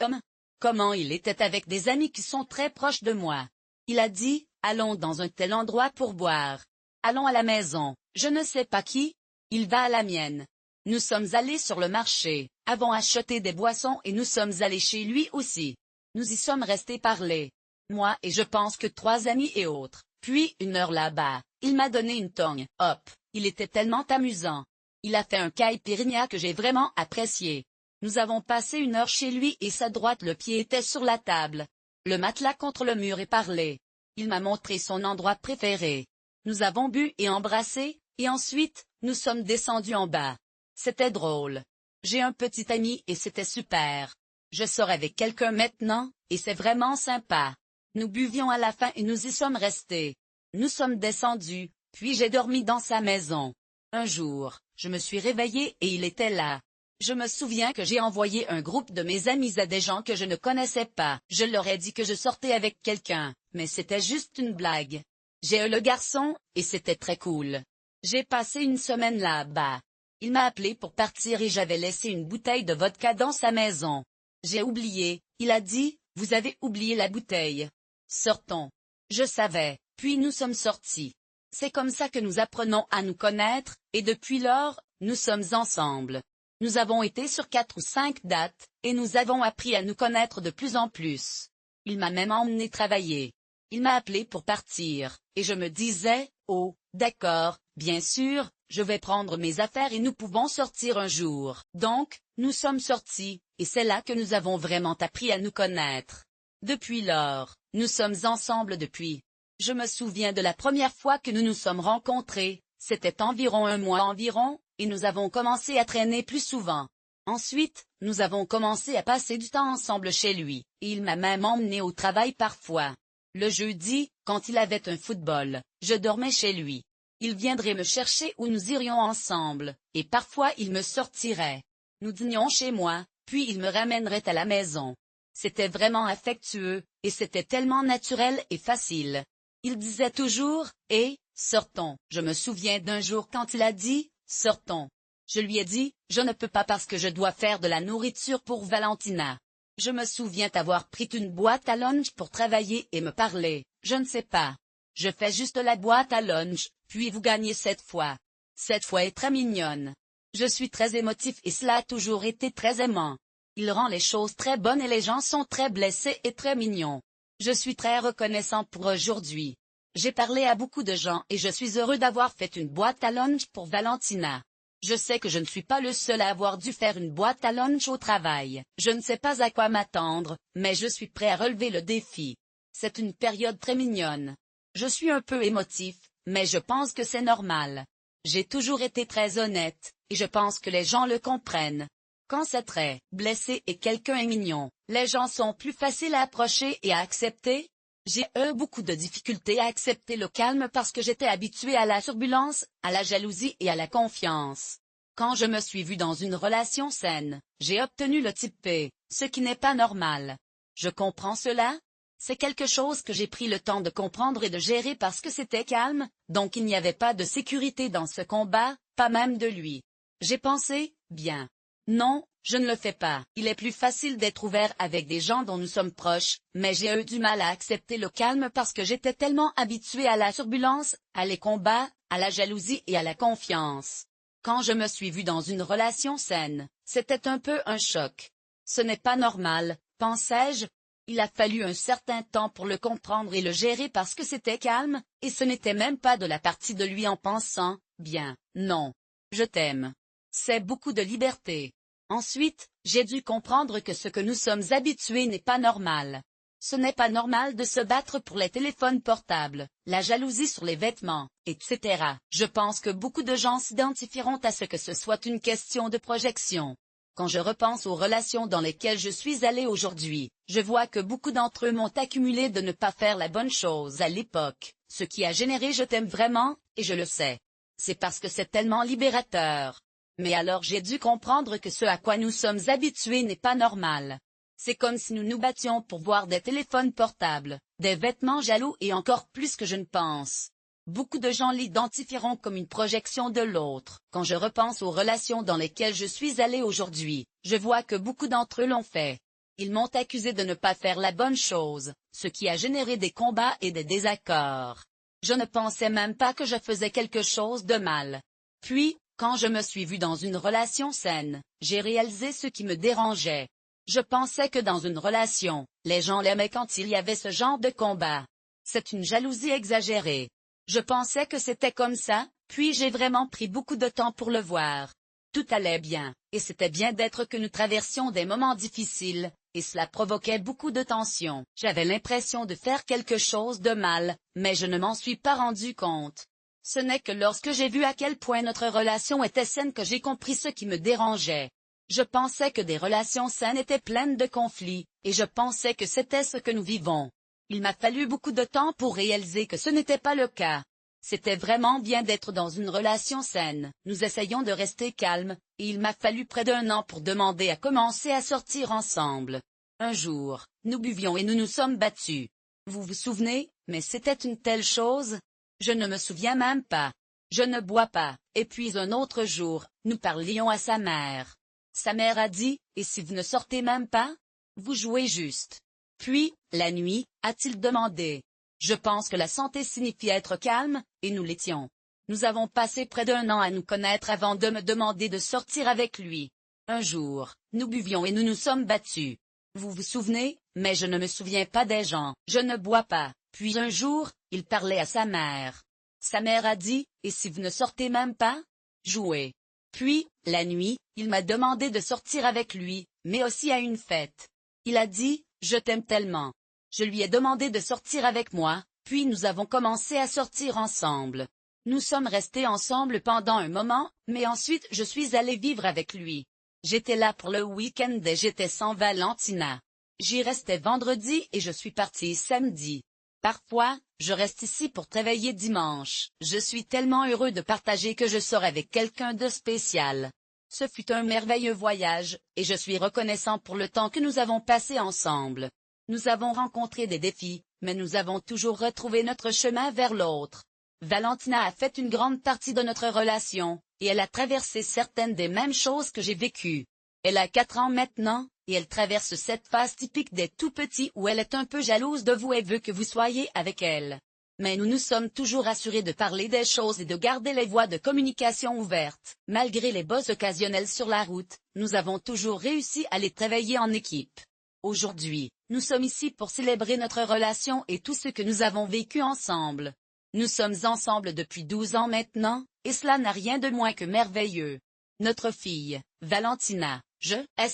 Speaker 1: comment il était avec des amis qui sont très proches de moi. Il a dit, allons dans un tel endroit pour boire. Allons à la maison, je ne sais pas qui. Il va à la mienne. Nous sommes allés sur le marché, avons acheté des boissons et nous sommes allés chez lui aussi. Nous y sommes restés parler. Moi et je pense que 3 amis et autres. Puis 1 heure là-bas, il m'a donné une tongue, hop, il était tellement amusant. Il a fait un caipirinha que j'ai vraiment apprécié. Nous avons passé 1 heure chez lui et sa droite le pied était sur la table. Le matelas contre le mur et parlé. Il m'a montré son endroit préféré. Nous avons bu et embrassé, et ensuite, nous sommes descendus en bas. C'était drôle. J'ai un petit ami et c'était super. Je sors avec quelqu'un maintenant, et c'est vraiment sympa. Nous buvions à la fin et nous y sommes restés. Nous sommes descendus, puis j'ai dormi dans sa maison. Un jour, je me suis réveillée et il était là. Je me souviens que j'ai envoyé un groupe de mes amis à des gens que je ne connaissais pas. Je leur ai dit que je sortais avec quelqu'un, mais c'était juste une blague. J'ai eu le garçon, et c'était très cool. J'ai passé une semaine là-bas. Il m'a appelé pour partir et j'avais laissé une bouteille de vodka dans sa maison. J'ai oublié, il a dit, vous avez oublié la bouteille. Sortons. Je savais, puis nous sommes sortis. C'est comme ça que nous apprenons à nous connaître, et depuis lors, nous sommes ensemble. Nous avons été sur 4 ou 5 dates, et nous avons appris à nous connaître de plus en plus. Il m'a même emmené travailler. Il m'a appelé pour partir, et je me disais, oh, d'accord, bien sûr, je vais prendre mes affaires et nous pouvons sortir un jour. Donc, nous sommes sortis, et c'est là que nous avons vraiment appris à nous connaître. Depuis lors, nous sommes ensemble depuis. Je me souviens de la première fois que nous nous sommes rencontrés, c'était environ un mois environ, et nous avons commencé à traîner plus souvent. Ensuite, nous avons commencé à passer du temps ensemble chez lui, et il m'a même emmené au travail parfois. Le jeudi, quand il avait un football, je dormais chez lui. Il viendrait me chercher ou nous irions ensemble, et parfois il me sortirait. Nous dînions chez moi, puis il me ramènerait à la maison. C'était vraiment affectueux, et c'était tellement naturel et facile. Il disait toujours, « Hé, sortons ». Je me souviens d'un jour quand il a dit, « Sortons ». Je lui ai dit, « Je ne peux pas parce que je dois faire de la nourriture pour Valentina ». Je me souviens avoir pris une boîte à lunch pour travailler et me parler, je ne sais pas. Je fais juste la boîte à lunch, puis vous gagnez cette fois. Cette fois est très mignonne. Je suis très émotif et cela a toujours été très aimant. Il rend les choses très bonnes et les gens sont très blessés et très mignons. Je suis très reconnaissant pour aujourd'hui. J'ai parlé à beaucoup de gens et je suis heureux d'avoir fait une boîte à lunch pour Valentina. Je sais que je ne suis pas le seul à avoir dû faire une boîte à lunch au travail. Je ne sais pas à quoi m'attendre, mais je suis prêt à relever le défi. C'est une période très mignonne. Je suis un peu émotif, mais je pense que c'est normal. J'ai toujours été très honnête, et je pense que les gens le comprennent. Quand c'est très blessé et quelqu'un est mignon, les gens sont plus faciles à approcher et à accepter. J'ai eu beaucoup de difficultés à accepter le calme parce que j'étais habitué à la turbulence, à la jalousie et à la confiance. Quand je me suis vue dans une relation saine, j'ai obtenu le type P, ce qui n'est pas normal. Je comprends cela. C'est quelque chose que j'ai pris le temps de comprendre et de gérer parce que c'était calme, donc il n'y avait pas de sécurité dans ce combat, pas même de lui. J'ai pensé, bien. Non, je ne le fais pas. Il est plus facile d'être ouvert avec des gens dont nous sommes proches, mais j'ai eu du mal à accepter le calme parce que j'étais tellement habitué à la turbulence, à les combats, à la jalousie et à la confiance. Quand je me suis vue dans une relation saine, c'était un peu un choc. Ce n'est pas normal, pensais-je. Il a fallu un certain temps pour le comprendre et le gérer parce que c'était calme, et ce n'était même pas de la partie de lui en pensant, bien, non. Je t'aime. C'est beaucoup de liberté. Ensuite, j'ai dû comprendre que ce que nous sommes habitués n'est pas normal. Ce n'est pas normal de se battre pour les téléphones portables, la jalousie sur les vêtements, etc. Je pense que beaucoup de gens s'identifieront à ce que ce soit une question de projection. Quand je repense aux relations dans lesquelles je suis allé aujourd'hui, je vois que beaucoup d'entre eux m'ont accumulé de ne pas faire la bonne chose à l'époque, ce qui a généré je t'aime vraiment, et je le sais. C'est parce que c'est tellement libérateur. Mais alors j'ai dû comprendre que ce à quoi nous sommes habitués n'est pas normal. C'est comme si nous nous battions pour voir des téléphones portables, des vêtements jaloux et encore plus que je ne pense. Beaucoup de gens l'identifieront comme une projection de l'autre. Quand je repense aux relations dans lesquelles je suis allé aujourd'hui, je vois que beaucoup d'entre eux l'ont fait. Ils m'ont accusé de ne pas faire la bonne chose, ce qui a généré des combats et des désaccords. Je ne pensais même pas que je faisais quelque chose de mal. Puis, quand je me suis vue dans une relation saine, j'ai réalisé ce qui me dérangeait. Je pensais que dans une relation, les gens l'aimaient quand il y avait ce genre de combat. C'est une jalousie exagérée. Je pensais que c'était comme ça, puis j'ai vraiment pris beaucoup de temps pour le voir. Tout allait bien, et c'était bien d'être que nous traversions des moments difficiles, et cela provoquait beaucoup de tension. J'avais l'impression de faire quelque chose de mal, mais je ne m'en suis pas rendu compte. Ce n'est que lorsque j'ai vu à quel point notre relation était saine que j'ai compris ce qui me dérangeait. Je pensais que des relations saines étaient pleines de conflits, et je pensais que c'était ce que nous vivons. Il m'a fallu beaucoup de temps pour réaliser que ce n'était pas le cas. C'était vraiment bien d'être dans une relation saine. Nous essayons de rester calmes, et il m'a fallu près d'1 an pour demander à commencer à sortir ensemble. Un jour, nous buvions et nous nous sommes battus. Vous vous souvenez, mais c'était une telle chose? Je ne me souviens même pas. Je ne bois pas. Et puis un autre jour, nous parlions à sa mère. Sa mère a dit, et si vous ne sortez même pas? Vous jouez juste. Puis, la nuit, a-t-il demandé. Je pense que la santé signifie être calme, et nous l'étions. Nous avons passé près d'1 an à nous connaître avant de me demander de sortir avec lui. Un jour, nous buvions et nous nous sommes battus. Vous vous souvenez, mais je ne me souviens pas des gens. Je ne bois pas. Puis un jour, il parlait à sa mère. Sa mère a dit, et si vous ne sortez même pas? Jouez. Puis, la nuit, il m'a demandé de sortir avec lui, mais aussi à une fête. Il a dit, je t'aime tellement. Je lui ai demandé de sortir avec moi, puis nous avons commencé à sortir ensemble. Nous sommes restés ensemble pendant un moment, mais ensuite je suis allée vivre avec lui. J'étais là pour le week-end et j'étais sans Valentina. J'y restais vendredi et je suis partie samedi. Parfois, je reste ici pour travailler dimanche. Je suis tellement heureux de partager que je sors avec quelqu'un de spécial. Ce fut un merveilleux voyage, et je suis reconnaissant pour le temps que nous avons passé ensemble. Nous avons rencontré des défis, mais nous avons toujours retrouvé notre chemin vers l'autre. Valentina a fait une grande partie de notre relation, et elle a traversé certaines des mêmes choses que j'ai vécues. Elle a 4 ans maintenant, et elle traverse cette phase typique des tout-petits où elle est un peu jalouse de vous et veut que vous soyez avec elle. Mais nous nous sommes toujours assurés de parler des choses et de garder les voies de communication ouvertes. Malgré les bosses occasionnelles sur la route, nous avons toujours réussi à les travailler en équipe. Aujourd'hui, nous sommes ici pour célébrer notre relation et tout ce que nous avons vécu ensemble. Nous sommes ensemble depuis 12 ans maintenant, et cela n'a rien de moins que merveilleux. Notre fille, Valentina,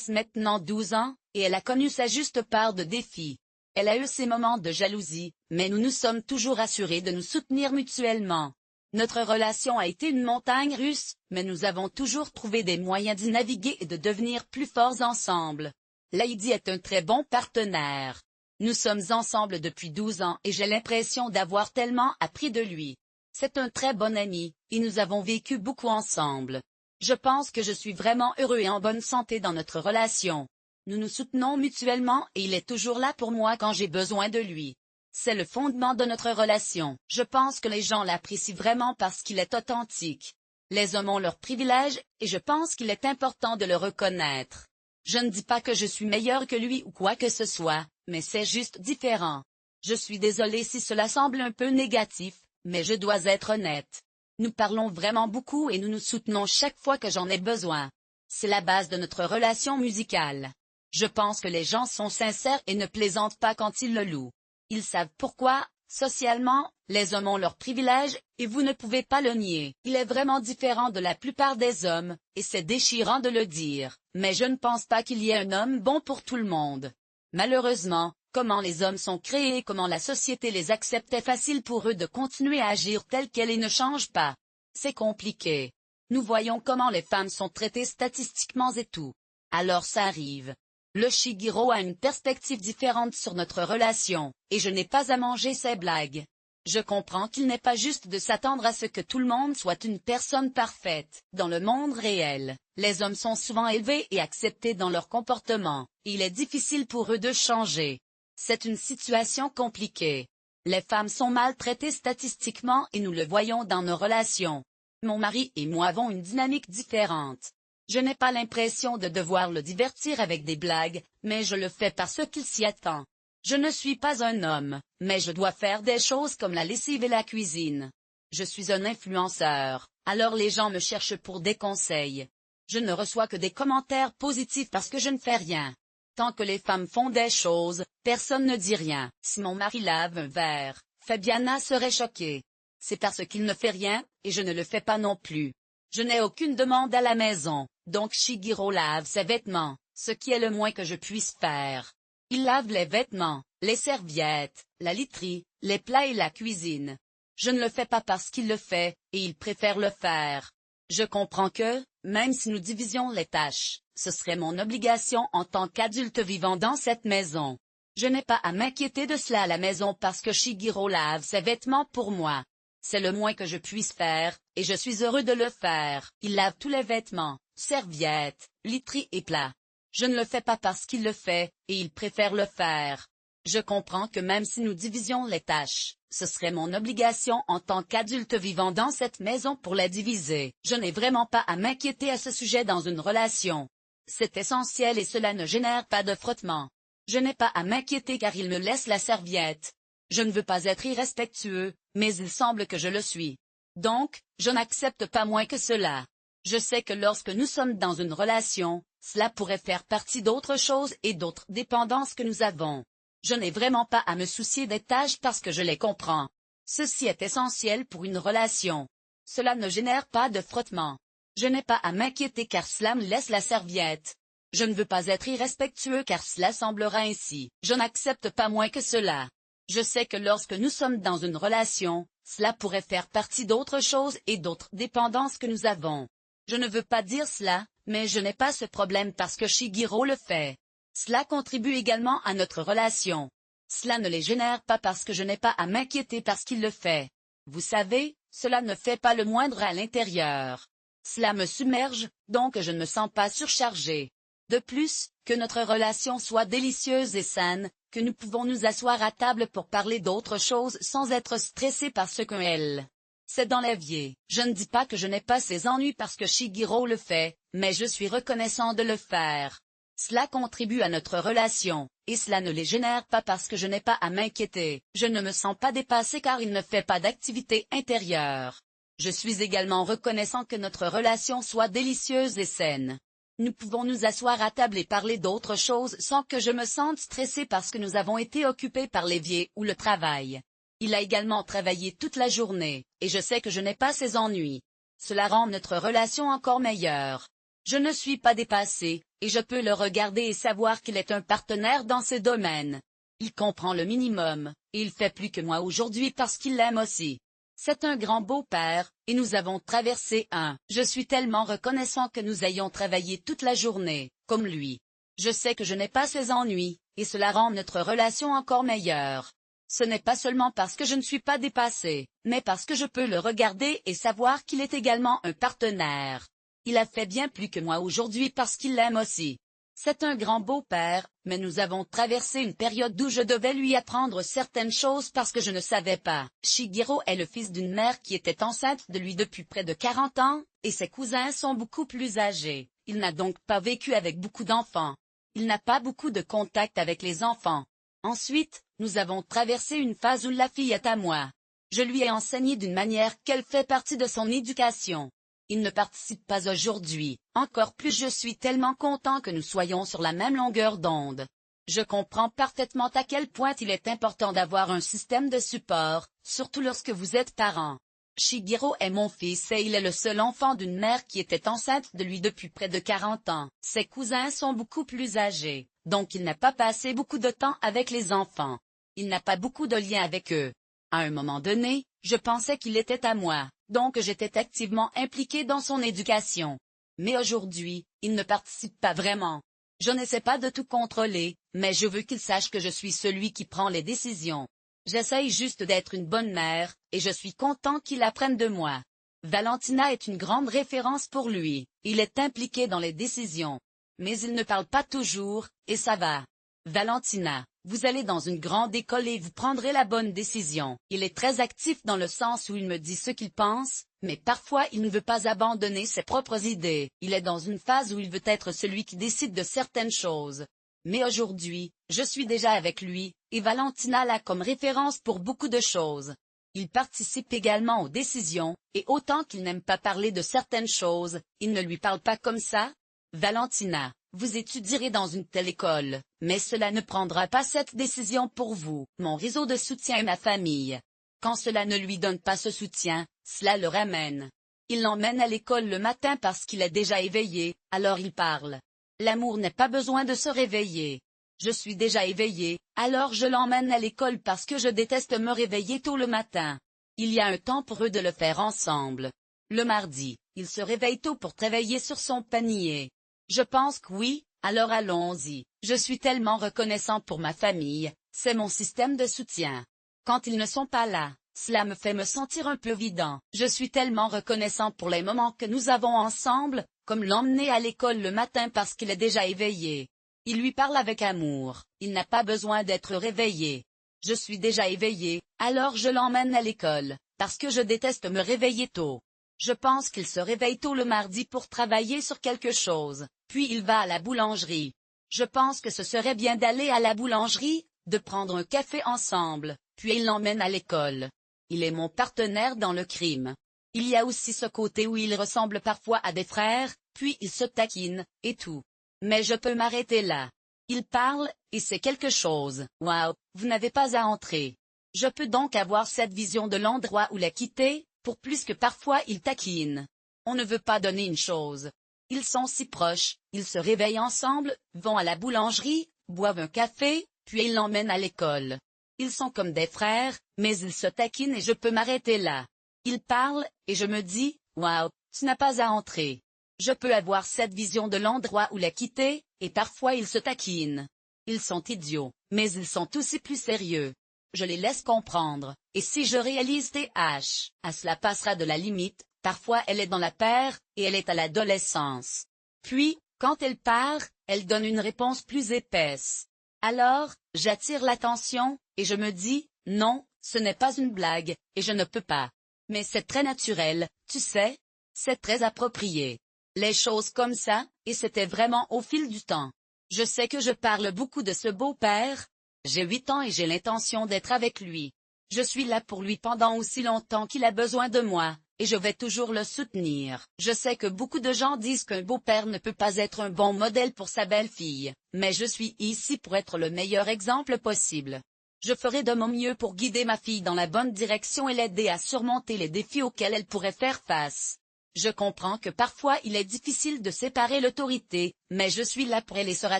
Speaker 1: maintenant 12 ans, et elle a connu sa juste part de défis. Elle a eu ses moments de jalousie, mais nous nous sommes toujours assurés de nous soutenir mutuellement. Notre relation a été une montagne russe, mais nous avons toujours trouvé des moyens d'y naviguer et de devenir plus forts ensemble. Lady est un très bon partenaire. Nous sommes ensemble depuis 12 ans et j'ai l'impression d'avoir tellement appris de lui. C'est un très bon ami, et nous avons vécu beaucoup ensemble. Je pense que je suis vraiment heureux et en bonne santé dans notre relation. Nous nous soutenons mutuellement et il est toujours là pour moi quand j'ai besoin de lui. C'est le fondement de notre relation. Je pense que les gens l'apprécient vraiment parce qu'il est authentique. Les hommes ont leurs privilèges, et je pense qu'il est important de le reconnaître. Je ne dis pas que je suis meilleur que lui ou quoi que ce soit, mais c'est juste différent. Je suis désolée si cela semble un peu négatif, mais je dois être honnête. Nous parlons vraiment beaucoup et nous nous soutenons chaque fois que j'en ai besoin. C'est la base de notre relation musicale. Je pense que les gens sont sincères et ne plaisantent pas quand ils le louent. Ils savent pourquoi, socialement, les hommes ont leurs privilèges, et vous ne pouvez pas le nier. Il est vraiment différent de la plupart des hommes, et c'est déchirant de le dire, mais je ne pense pas qu'il y ait un homme bon pour tout le monde. Malheureusement, comment les hommes sont créés et comment la société les accepte est facile pour eux de continuer à agir tels qu'elles et ne changent pas. C'est compliqué. Nous voyons comment les femmes sont traitées statistiquement et tout. Alors ça arrive. Le Shigiro a une perspective différente sur notre relation, et je n'ai pas à manger ses blagues. Je comprends qu'il n'est pas juste de s'attendre à ce que tout le monde soit une personne parfaite. Dans le monde réel, les hommes sont souvent élevés et acceptés dans leur comportement, et il est difficile pour eux de changer. C'est une situation compliquée. Les femmes sont maltraitées statistiquement et nous le voyons dans nos relations. Mon mari et moi avons une dynamique différente. Je n'ai pas l'impression de devoir le divertir avec des blagues, mais je le fais parce qu'il s'y attend. Je ne suis pas un homme, mais je dois faire des choses comme la lessive et la cuisine. Je suis un influenceur, alors les gens me cherchent pour des conseils. Je ne reçois que des commentaires positifs parce que je ne fais rien. Tant que les femmes font des choses, personne ne dit rien. Si mon mari lave un verre, Fabiana serait choquée. C'est parce qu'il ne fait rien, et je ne le fais pas non plus. Je n'ai aucune demande à la maison, donc Shigiro lave ses vêtements, ce qui est le moins que je puisse faire. Il lave les vêtements, les serviettes, la literie, les plats et la cuisine. Je ne le fais pas parce qu'il le fait, et il préfère le faire. Je comprends que, même si nous divisions les tâches, ce serait mon obligation en tant qu'adulte vivant dans cette maison. Je n'ai pas à m'inquiéter de cela à la maison parce que Shigeru lave ses vêtements pour moi. C'est le moins que je puisse faire, et je suis heureux de le faire. Il lave tous les vêtements, serviettes, literie et plats. Je ne le fais pas parce qu'il le fait, et il préfère le faire. Je comprends que même si nous divisions les tâches, ce serait mon obligation en tant qu'adulte vivant dans cette maison pour la diviser. Je n'ai vraiment pas à m'inquiéter à ce sujet dans une relation. C'est essentiel et cela ne génère pas de frottement. Je n'ai pas à m'inquiéter car il me laisse la serviette. Je ne veux pas être irrespectueux, mais il semble que je le suis. Donc, je n'accepte pas moins que cela. Je sais que lorsque nous sommes dans une relation, cela pourrait faire partie d'autres choses et d'autres dépendances que nous avons. Je n'ai vraiment pas à me soucier des tâches parce que je les comprends. Ceci est essentiel pour une relation. Cela ne génère pas de frottement. Je n'ai pas à m'inquiéter car cela me laisse la serviette. Je ne veux pas être irrespectueux car cela semblera ainsi. Je n'accepte pas moins que cela. Je sais que lorsque nous sommes dans une relation, cela pourrait faire partie d'autres choses et d'autres dépendances que nous avons. Je ne veux pas dire cela, mais je n'ai pas ce problème parce que Shigeru le fait. Cela contribue également à notre relation. Cela ne les génère pas parce que je n'ai pas à m'inquiéter parce qu'il le fait. Vous savez, cela ne fait pas le moindre à l'intérieur. Cela me submerge, donc je ne me sens pas surchargé. De plus, que notre relation soit délicieuse et saine, que nous pouvons nous asseoir à table pour parler d'autres choses sans être stressés par ce qu'elle. C'est dans la vie. Je ne dis pas que je n'ai pas ces ennuis parce que Shigeru le fait, mais je suis reconnaissant de le faire. Cela contribue à notre relation, et cela ne les génère pas parce que je n'ai pas à m'inquiéter. Je ne me sens pas dépassé car il ne fait pas d'activité intérieure. Je suis également reconnaissant que notre relation soit délicieuse et saine. Nous pouvons nous asseoir à table et parler d'autres choses sans que je me sente stressé parce que nous avons été occupés par l'évier ou le travail. Il a également travaillé toute la journée, et je sais que je n'ai pas ces ennuis. Cela rend notre relation encore meilleure. Je ne suis pas dépassé, et je peux le regarder et savoir qu'il est un partenaire dans ces domaines. Il comprend le minimum, et il fait plus que moi aujourd'hui parce qu'il l'aime aussi. C'est un grand beau-père, et nous avons traversé un. Je suis tellement reconnaissant que nous ayons travaillé toute la journée, comme lui. Je sais que je n'ai pas ces ennuis, et cela rend notre relation encore meilleure. Ce n'est pas seulement parce que je ne suis pas dépassé, mais parce que je peux le regarder et savoir qu'il est également un partenaire. Il a fait bien plus que moi aujourd'hui parce qu'il l'aime aussi. C'est un grand beau-père, mais nous avons traversé une période où je devais lui apprendre certaines choses parce que je ne savais pas. Shigeru est le fils d'une mère qui était enceinte de lui depuis près de 40 ans, et ses cousins sont beaucoup plus âgés. Il n'a donc pas vécu avec beaucoup d'enfants. Il n'a pas beaucoup de contact avec les enfants. Ensuite, nous avons traversé une phase où la fille est à moi. Je lui ai enseigné d'une manière qu'elle fait partie de son éducation. Il ne participe pas aujourd'hui. Encore plus je suis tellement content que nous soyons sur la même longueur d'onde. Je comprends parfaitement à quel point il est important d'avoir un système de support, surtout lorsque vous êtes parent. Shigeru est mon fils et il est le seul enfant d'une mère qui était enceinte de lui depuis près de 40 ans. Ses cousins sont beaucoup plus âgés, donc il n'a pas passé beaucoup de temps avec les enfants. Il n'a pas beaucoup de liens avec eux. À un moment donné, je pensais qu'il était à moi, donc j'étais activement impliqué dans son éducation. Mais aujourd'hui, il ne participe pas vraiment. Je n'essaie pas de tout contrôler, mais je veux qu'il sache que je suis celui qui prend les décisions. J'essaye juste d'être une bonne mère, et je suis content qu'il apprenne de moi. Valentina est une grande référence pour lui, il est impliqué dans les décisions. Mais il ne parle pas toujours, et ça va. Valentina, vous allez dans une grande école et vous prendrez la bonne décision. Il est très actif dans le sens où il me dit ce qu'il pense, mais parfois il ne veut pas abandonner ses propres idées. Il est dans une phase où il veut être celui qui décide de certaines choses. Mais aujourd'hui, je suis déjà avec lui, et Valentina l'a comme référence pour beaucoup de choses. Il participe également aux décisions, et autant qu'il n'aime pas parler de certaines choses, il ne lui parle pas comme ça. Valentina, vous étudierez dans une telle école, mais cela ne prendra pas cette décision pour vous. Mon réseau de soutien est ma famille. Quand cela ne lui donne pas ce soutien, cela le ramène. Il l'emmène à l'école le matin parce qu'il est déjà éveillé, alors il parle. L'amour n'a pas besoin de se réveiller. Je suis déjà éveillé, alors je l'emmène à l'école parce que je déteste me réveiller tôt le matin. Il y a un temps pour eux de le faire ensemble. Le mardi, il se réveille tôt pour travailler sur son panier. Je pense que oui, Alors allons-y. Je suis tellement reconnaissant pour ma famille, c'est mon système de soutien. Quand ils ne sont pas là, cela me fait me sentir un peu vidant. Je suis tellement reconnaissant pour les moments que nous avons ensemble, comme l'emmener à l'école le matin parce qu'il est déjà éveillé. Il lui parle avec amour, il n'a pas besoin d'être réveillé. Je suis déjà éveillé, alors je l'emmène à l'école, parce que je déteste me réveiller tôt. Je pense qu'il se réveille tôt le mardi pour travailler sur quelque chose, puis il va à la boulangerie. Je pense que ce serait bien d'aller à la boulangerie, de prendre un café ensemble, puis il l'emmène à l'école. Il est mon partenaire dans le crime. Il y a aussi ce côté où il ressemble parfois à des frères, puis il se taquine, et tout. Mais je peux m'arrêter là. Il parle, et c'est quelque chose. Waouh, vous n'avez pas à entrer. Je peux donc avoir cette vision de l'endroit où la quitter, pour plus que parfois il taquine. On ne veut pas donner une chose. Ils sont si proches, ils se réveillent ensemble, vont à la boulangerie, boivent un café, puis ils l'emmènent à l'école. Ils sont comme des frères, mais ils se taquinent et je peux m'arrêter là. Ils parlent, et je me dis, waouh, tu n'as pas à entrer. Je peux avoir cette vision de l'endroit où la quitter, et parfois ils se taquinent. Ils sont idiots, mais ils sont aussi plus sérieux. Je les laisse comprendre, et si je réalise TH, à cela passera de la limite, parfois elle est dans la paire, et elle est à l'adolescence. Puis, quand elle part, elle donne une réponse plus épaisse. Alors, j'attire l'attention, et je me dis, non, ce n'est pas une blague, et je ne peux pas. Mais c'est très naturel, tu sais? C'est très approprié. Les choses comme ça, et c'était vraiment au fil du temps. Je sais que je parle beaucoup de ce beau-père. J'ai 8 ans et j'ai l'intention d'être avec lui. Je suis là pour lui pendant aussi longtemps qu'il a besoin de moi, et je vais toujours le soutenir. Je sais que beaucoup de gens disent qu'un beau-père ne peut pas être un bon modèle pour sa belle-fille, mais je suis ici pour être le meilleur exemple possible. Je ferai de mon mieux pour guider ma fille dans la bonne direction et l'aider à surmonter les défis auxquels elle pourrait faire face. Je comprends que parfois il est difficile de séparer l'autorité, mais je suis là pour elle et sera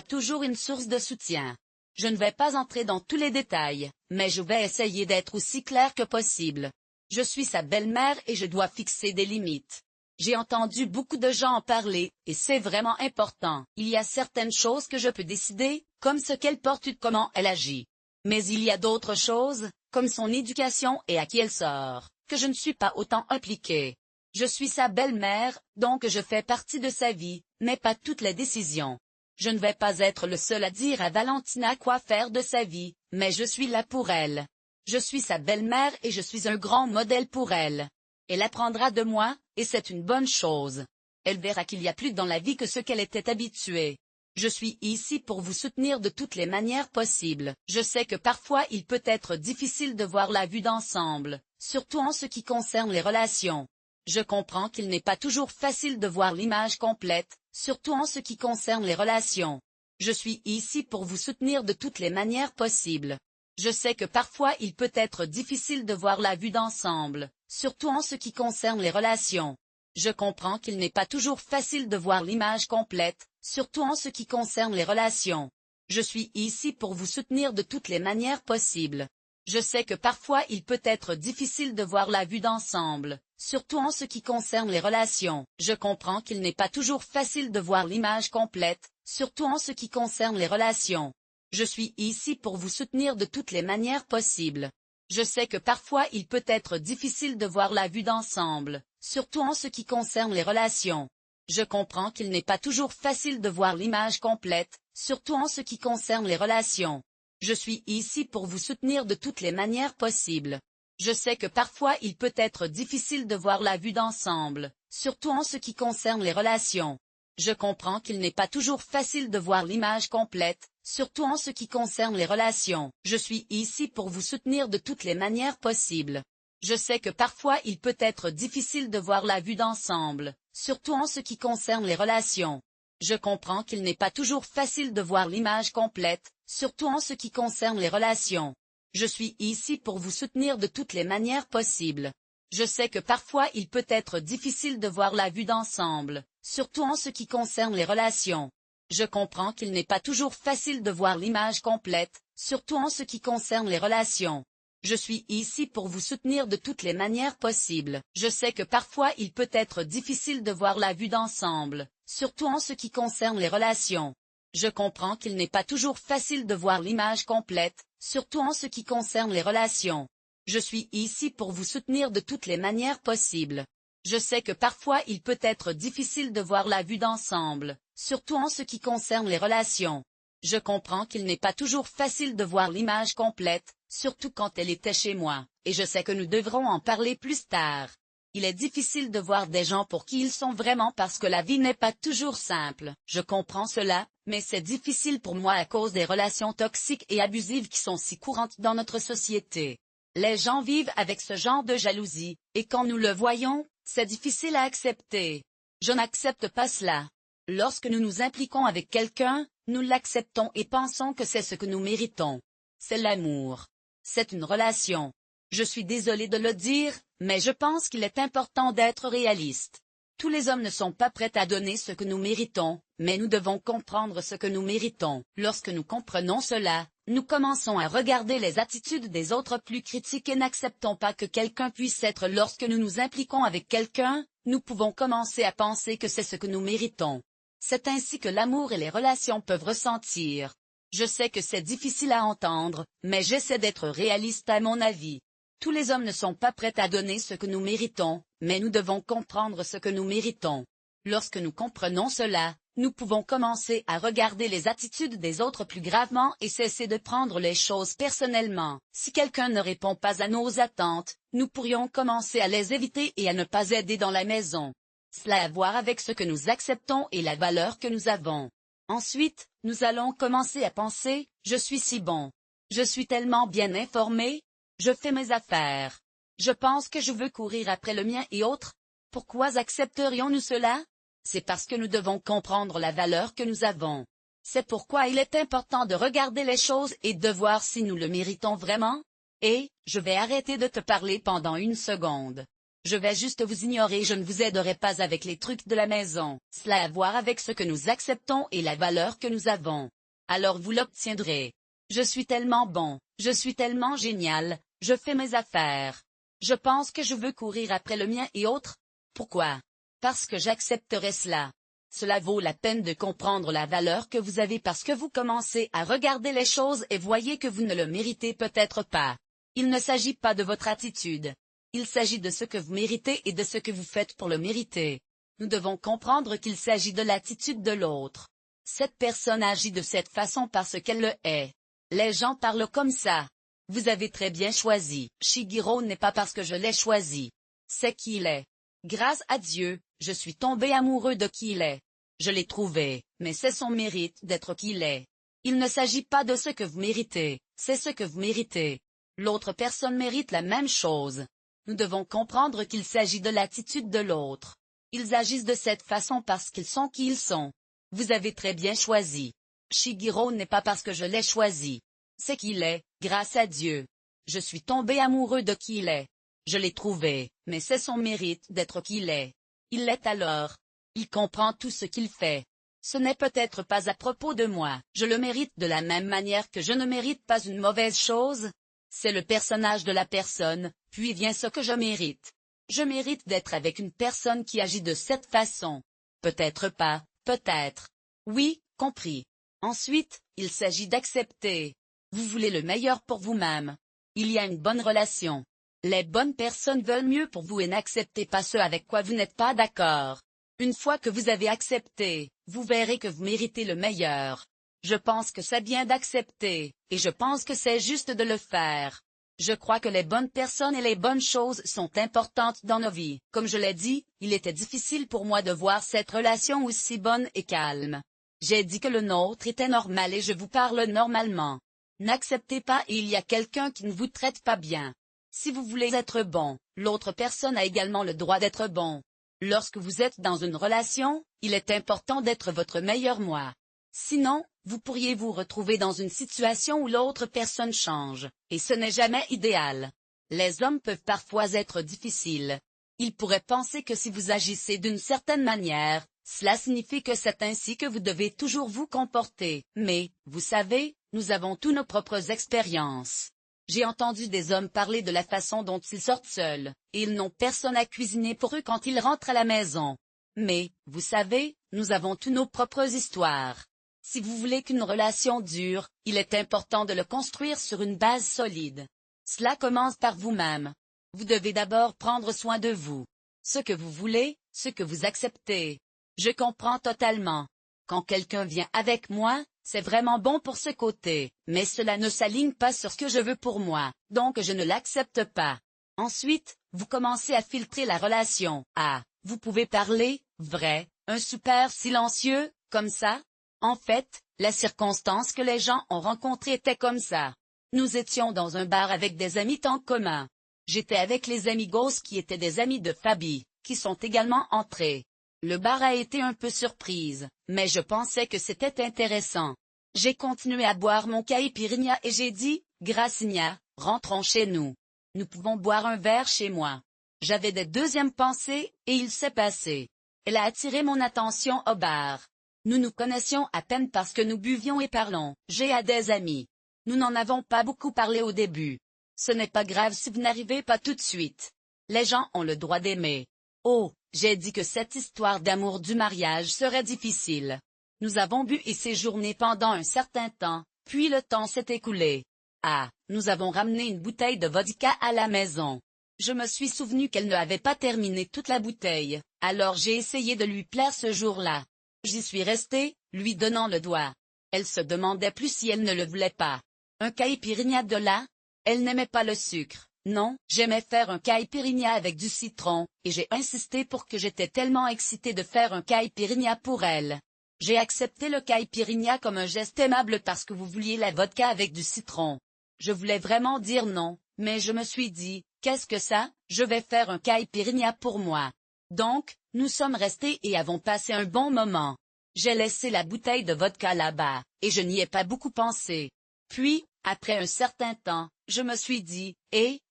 Speaker 1: toujours une source de soutien. Je ne vais pas entrer dans tous les détails, mais je vais essayer d'être aussi clair que possible. Je suis sa belle-mère et je dois fixer des limites. J'ai entendu beaucoup de gens en parler, et c'est vraiment important. Il y a certaines choses que je peux décider, comme ce qu'elle porte ou comment elle agit. Mais il y a d'autres choses, comme son éducation et à qui elle sort, que je ne suis pas autant impliquée. Je suis sa belle-mère, donc je fais partie de sa vie, mais pas toutes les décisions. Je ne vais pas être le seul à dire à Valentina quoi faire de sa vie, mais je suis là pour elle. Je suis sa belle-mère et je suis un grand modèle pour elle. Elle apprendra de moi, et c'est une bonne chose. Elle verra qu'il y a plus dans la vie que ce qu'elle était habituée. Je suis ici pour vous soutenir de toutes les manières possibles. Je sais que parfois il peut être difficile de voir la vue d'ensemble, surtout en ce qui concerne les relations. Je comprends qu'il n'est pas toujours facile de voir l'image complète, surtout en ce qui concerne les relations. Je suis ici pour vous soutenir de toutes les manières possibles. Je sais que parfois il peut être difficile de voir la vue d'ensemble, surtout en ce qui concerne les relations. Je comprends qu'il n'est pas toujours facile de voir l'image complète, surtout en ce qui concerne les relations. Je suis ici pour vous soutenir de toutes les manières possibles. Je sais que parfois il peut être difficile de voir la vue d'ensemble, surtout en ce qui concerne les relations. Je comprends qu'il n'est pas toujours facile de voir l'image complète, surtout en ce qui concerne les relations. Je suis ici pour vous soutenir de toutes les manières possibles. Je sais que parfois il peut être difficile de voir la vue d'ensemble, surtout en ce qui concerne les relations. Je comprends qu'il n'est pas toujours facile de voir l'image complète, surtout en ce qui concerne les relations. Je suis ici pour vous soutenir de toutes les manières possibles. Je sais que parfois il peut être difficile de voir la vue d'ensemble, surtout en ce qui concerne les relations. Je comprends qu'il n'est pas toujours facile de voir l'image complète, surtout en ce qui concerne les relations. Je suis ici pour vous soutenir de toutes les manières possibles. Je sais que parfois il peut être difficile de voir la vue d'ensemble, surtout en ce qui concerne les relations. Je comprends qu'il n'est pas toujours facile de voir l'image complète, surtout en ce qui concerne les relations. Je suis ici pour vous soutenir de toutes les manières possibles. Je sais que parfois il peut être difficile de voir la vue d'ensemble, surtout en ce qui concerne les relations. Je comprends qu'il n'est pas toujours facile de voir l'image complète, surtout en ce qui concerne les relations. Je suis ici pour vous soutenir de toutes les manières possibles. Je sais que parfois il peut être difficile de voir la vue d'ensemble, surtout en ce qui concerne les relations. Je comprends qu'il n'est pas toujours facile de voir l'image complète, surtout en ce qui concerne les relations. Je suis ici pour vous soutenir de toutes les manières possibles. Je sais que parfois il peut être difficile de voir la vue d'ensemble, surtout en ce qui concerne les relations. Je comprends qu'il n'est pas toujours facile de voir l'image complète, surtout quand elle était chez moi, et je sais que nous devrons en parler plus tard. Il est difficile de voir des gens pour qui ils sont vraiment parce que la vie n'est pas toujours simple. Je comprends cela, mais c'est difficile pour moi à cause des relations toxiques et abusives qui sont si courantes dans notre société. Les gens vivent avec ce genre de jalousie, et quand nous le voyons, c'est difficile à accepter. Je n'accepte pas cela. Lorsque nous nous impliquons avec quelqu'un, nous l'acceptons et pensons que c'est ce que nous méritons. C'est l'amour. C'est une relation. Je suis désolé de le dire, mais je pense qu'il est important d'être réaliste. Tous les hommes ne sont pas prêts à donner ce que nous méritons, mais nous devons comprendre ce que nous méritons. Lorsque nous comprenons cela, nous commençons à regarder les attitudes des autres plus critiques et n'acceptons pas que quelqu'un puisse être. Lorsque nous nous impliquons avec quelqu'un, nous pouvons commencer à penser que c'est ce que nous méritons. C'est ainsi que l'amour et les relations peuvent ressentir. Je sais que c'est difficile à entendre, mais j'essaie d'être réaliste à mon avis. Tous les hommes ne sont pas prêts à donner ce que nous méritons, mais nous devons comprendre ce que nous méritons. Lorsque nous comprenons cela, nous pouvons commencer à regarder les attitudes des autres plus gravement et cesser de prendre les choses personnellement. Si quelqu'un ne répond pas à nos attentes, nous pourrions commencer à les éviter et à ne pas aider dans la maison. Cela a à voir avec ce que nous acceptons et la valeur que nous avons. Ensuite, nous allons commencer à penser, je suis si bon. Je suis tellement bien informé. Je fais mes affaires. Je pense que je veux courir après le mien et autres. Pourquoi accepterions-nous cela? C'est parce que nous devons comprendre la valeur que nous avons. C'est pourquoi il est important de regarder les choses et de voir si nous le méritons vraiment. Et, je vais arrêter de te parler pendant une seconde. Je vais juste vous ignorer, je ne vous aiderai pas avec les trucs de la maison. Cela a à voir avec ce que nous acceptons et la valeur que nous avons. Alors vous l'obtiendrez. Je suis tellement bon, je suis tellement génial, je fais mes affaires. Je pense que je veux courir après le mien et autres. Pourquoi? Parce que j'accepterai cela. Cela vaut la peine de comprendre la valeur que vous avez parce que vous commencez à regarder les choses et voyez que vous ne le méritez peut-être pas. Il ne s'agit pas de votre attitude. Il s'agit de ce que vous méritez et de ce que vous faites pour le mériter. Nous devons comprendre qu'il s'agit de l'attitude de l'autre. Cette personne agit de cette façon parce qu'elle le est. Les gens parlent comme ça. Vous avez très bien choisi. Shigeru n'est pas parce que je l'ai choisi. C'est qui il est. Grâce à Dieu, je suis tombé amoureux de qui il est. Je l'ai trouvé, mais c'est son mérite d'être qui il est. Il ne s'agit pas de ce que vous méritez, c'est ce que vous méritez. L'autre personne mérite la même chose. Nous devons comprendre qu'il s'agit de l'attitude de l'autre. Ils agissent de cette façon parce qu'ils sont qui ils sont. Vous avez très bien choisi. Shigeru n'est pas parce que je l'ai choisi. C'est qui il est, grâce à Dieu. Je suis tombé amoureux de qui il est. Je l'ai trouvé, mais c'est son mérite d'être qui il est. Il l'est alors. Il comprend tout ce qu'il fait. Ce n'est peut-être pas à propos de moi. Je le mérite de la même manière que je ne mérite pas une mauvaise chose. C'est le personnage de la personne, puis vient ce que je mérite. Je mérite d'être avec une personne qui agit de cette façon. Peut-être pas, peut-être. Oui, compris. Ensuite, il s'agit d'accepter. Vous voulez le meilleur pour vous-même. Il y a une bonne relation. Les bonnes personnes veulent mieux pour vous et n'acceptez pas ce avec quoi vous n'êtes pas d'accord. Une fois que vous avez accepté, vous verrez que vous méritez le meilleur. Je pense que c'est bien d'accepter, et je pense que c'est juste de le faire. Je crois que les bonnes personnes et les bonnes choses sont importantes dans nos vies. Comme je l'ai dit, il était difficile pour moi de voir cette relation aussi bonne et calme. J'ai dit que le nôtre était normal et je vous parle normalement. N'acceptez pas et il y a quelqu'un qui ne vous traite pas bien. Si vous voulez être bon, l'autre personne a également le droit d'être bon. Lorsque vous êtes dans une relation, il est important d'être votre meilleur moi. Sinon, vous pourriez vous retrouver dans une situation où l'autre personne change, et ce n'est jamais idéal. Les hommes peuvent parfois être difficiles. Ils pourraient penser que si vous agissez d'une certaine manière, cela signifie que c'est ainsi que vous devez toujours vous comporter. Mais, vous savez, nous avons tous nos propres expériences. J'ai entendu des hommes parler de la façon dont ils sortent seuls, et ils n'ont personne à cuisiner pour eux quand ils rentrent à la maison. Mais, vous savez, nous avons tous nos propres histoires. Si vous voulez qu'une relation dure, il est important de le construire sur une base solide. Cela commence par vous-même. Vous devez d'abord prendre soin de vous. Ce que vous voulez, ce que vous acceptez. Je comprends totalement. Quand quelqu'un vient avec moi, c'est vraiment bon pour ce côté, mais cela ne s'aligne pas sur ce que je veux pour moi, donc je ne l'accepte pas. Ensuite, vous commencez à filtrer la relation. Ah, vous pouvez parler, vrai, un super silencieux, comme ça? En fait, la circonstance que les gens ont rencontrée était comme ça. Nous étions dans un bar avec des amis en commun. J'étais avec les amigos qui étaient des amis de Fabi, qui sont également entrés. Le bar a été un peu surprise, mais je pensais que c'était intéressant. J'ai continué à boire mon caipirinha et j'ai dit, Gracinha, rentrons chez nous. Nous pouvons boire un verre chez moi. J'avais des deuxièmes pensées, et il s'est passé. Elle a attiré mon attention au bar. Nous nous connaissions à peine parce que nous buvions et parlons. J'ai à des amis. Nous n'en avons pas beaucoup parlé au début. Ce n'est pas grave si vous n'arrivez pas tout de suite. Les gens ont le droit d'aimer. Oh, j'ai dit que cette histoire d'amour du mariage serait difficile. Nous avons bu et séjourné pendant un certain temps, puis le temps s'est écoulé. Ah, nous avons ramené une bouteille de vodka à la maison. Je me suis souvenu qu'elle ne avait pas terminé toute la bouteille, alors j'ai essayé de lui plaire ce jour-là. J'y suis resté, lui donnant le doigt. Elle se demandait plus si elle ne le voulait pas. Un caipirinha de là? Elle n'aimait pas le sucre. Non, j'aimais faire un caipirinha avec du citron, et j'ai insisté pour que j'étais tellement excité de faire un caipirinha pour elle. J'ai accepté le caipirinha comme un geste aimable parce que vous vouliez la vodka avec du citron. Je voulais vraiment dire non, mais je me suis dit, qu'est-ce que ça, je vais faire un caipirinha pour moi. Donc, nous sommes restés et avons passé un bon moment. J'ai laissé la bouteille de vodka là-bas, et je n'y ai pas beaucoup pensé. Puis, après un certain temps, je me suis dit,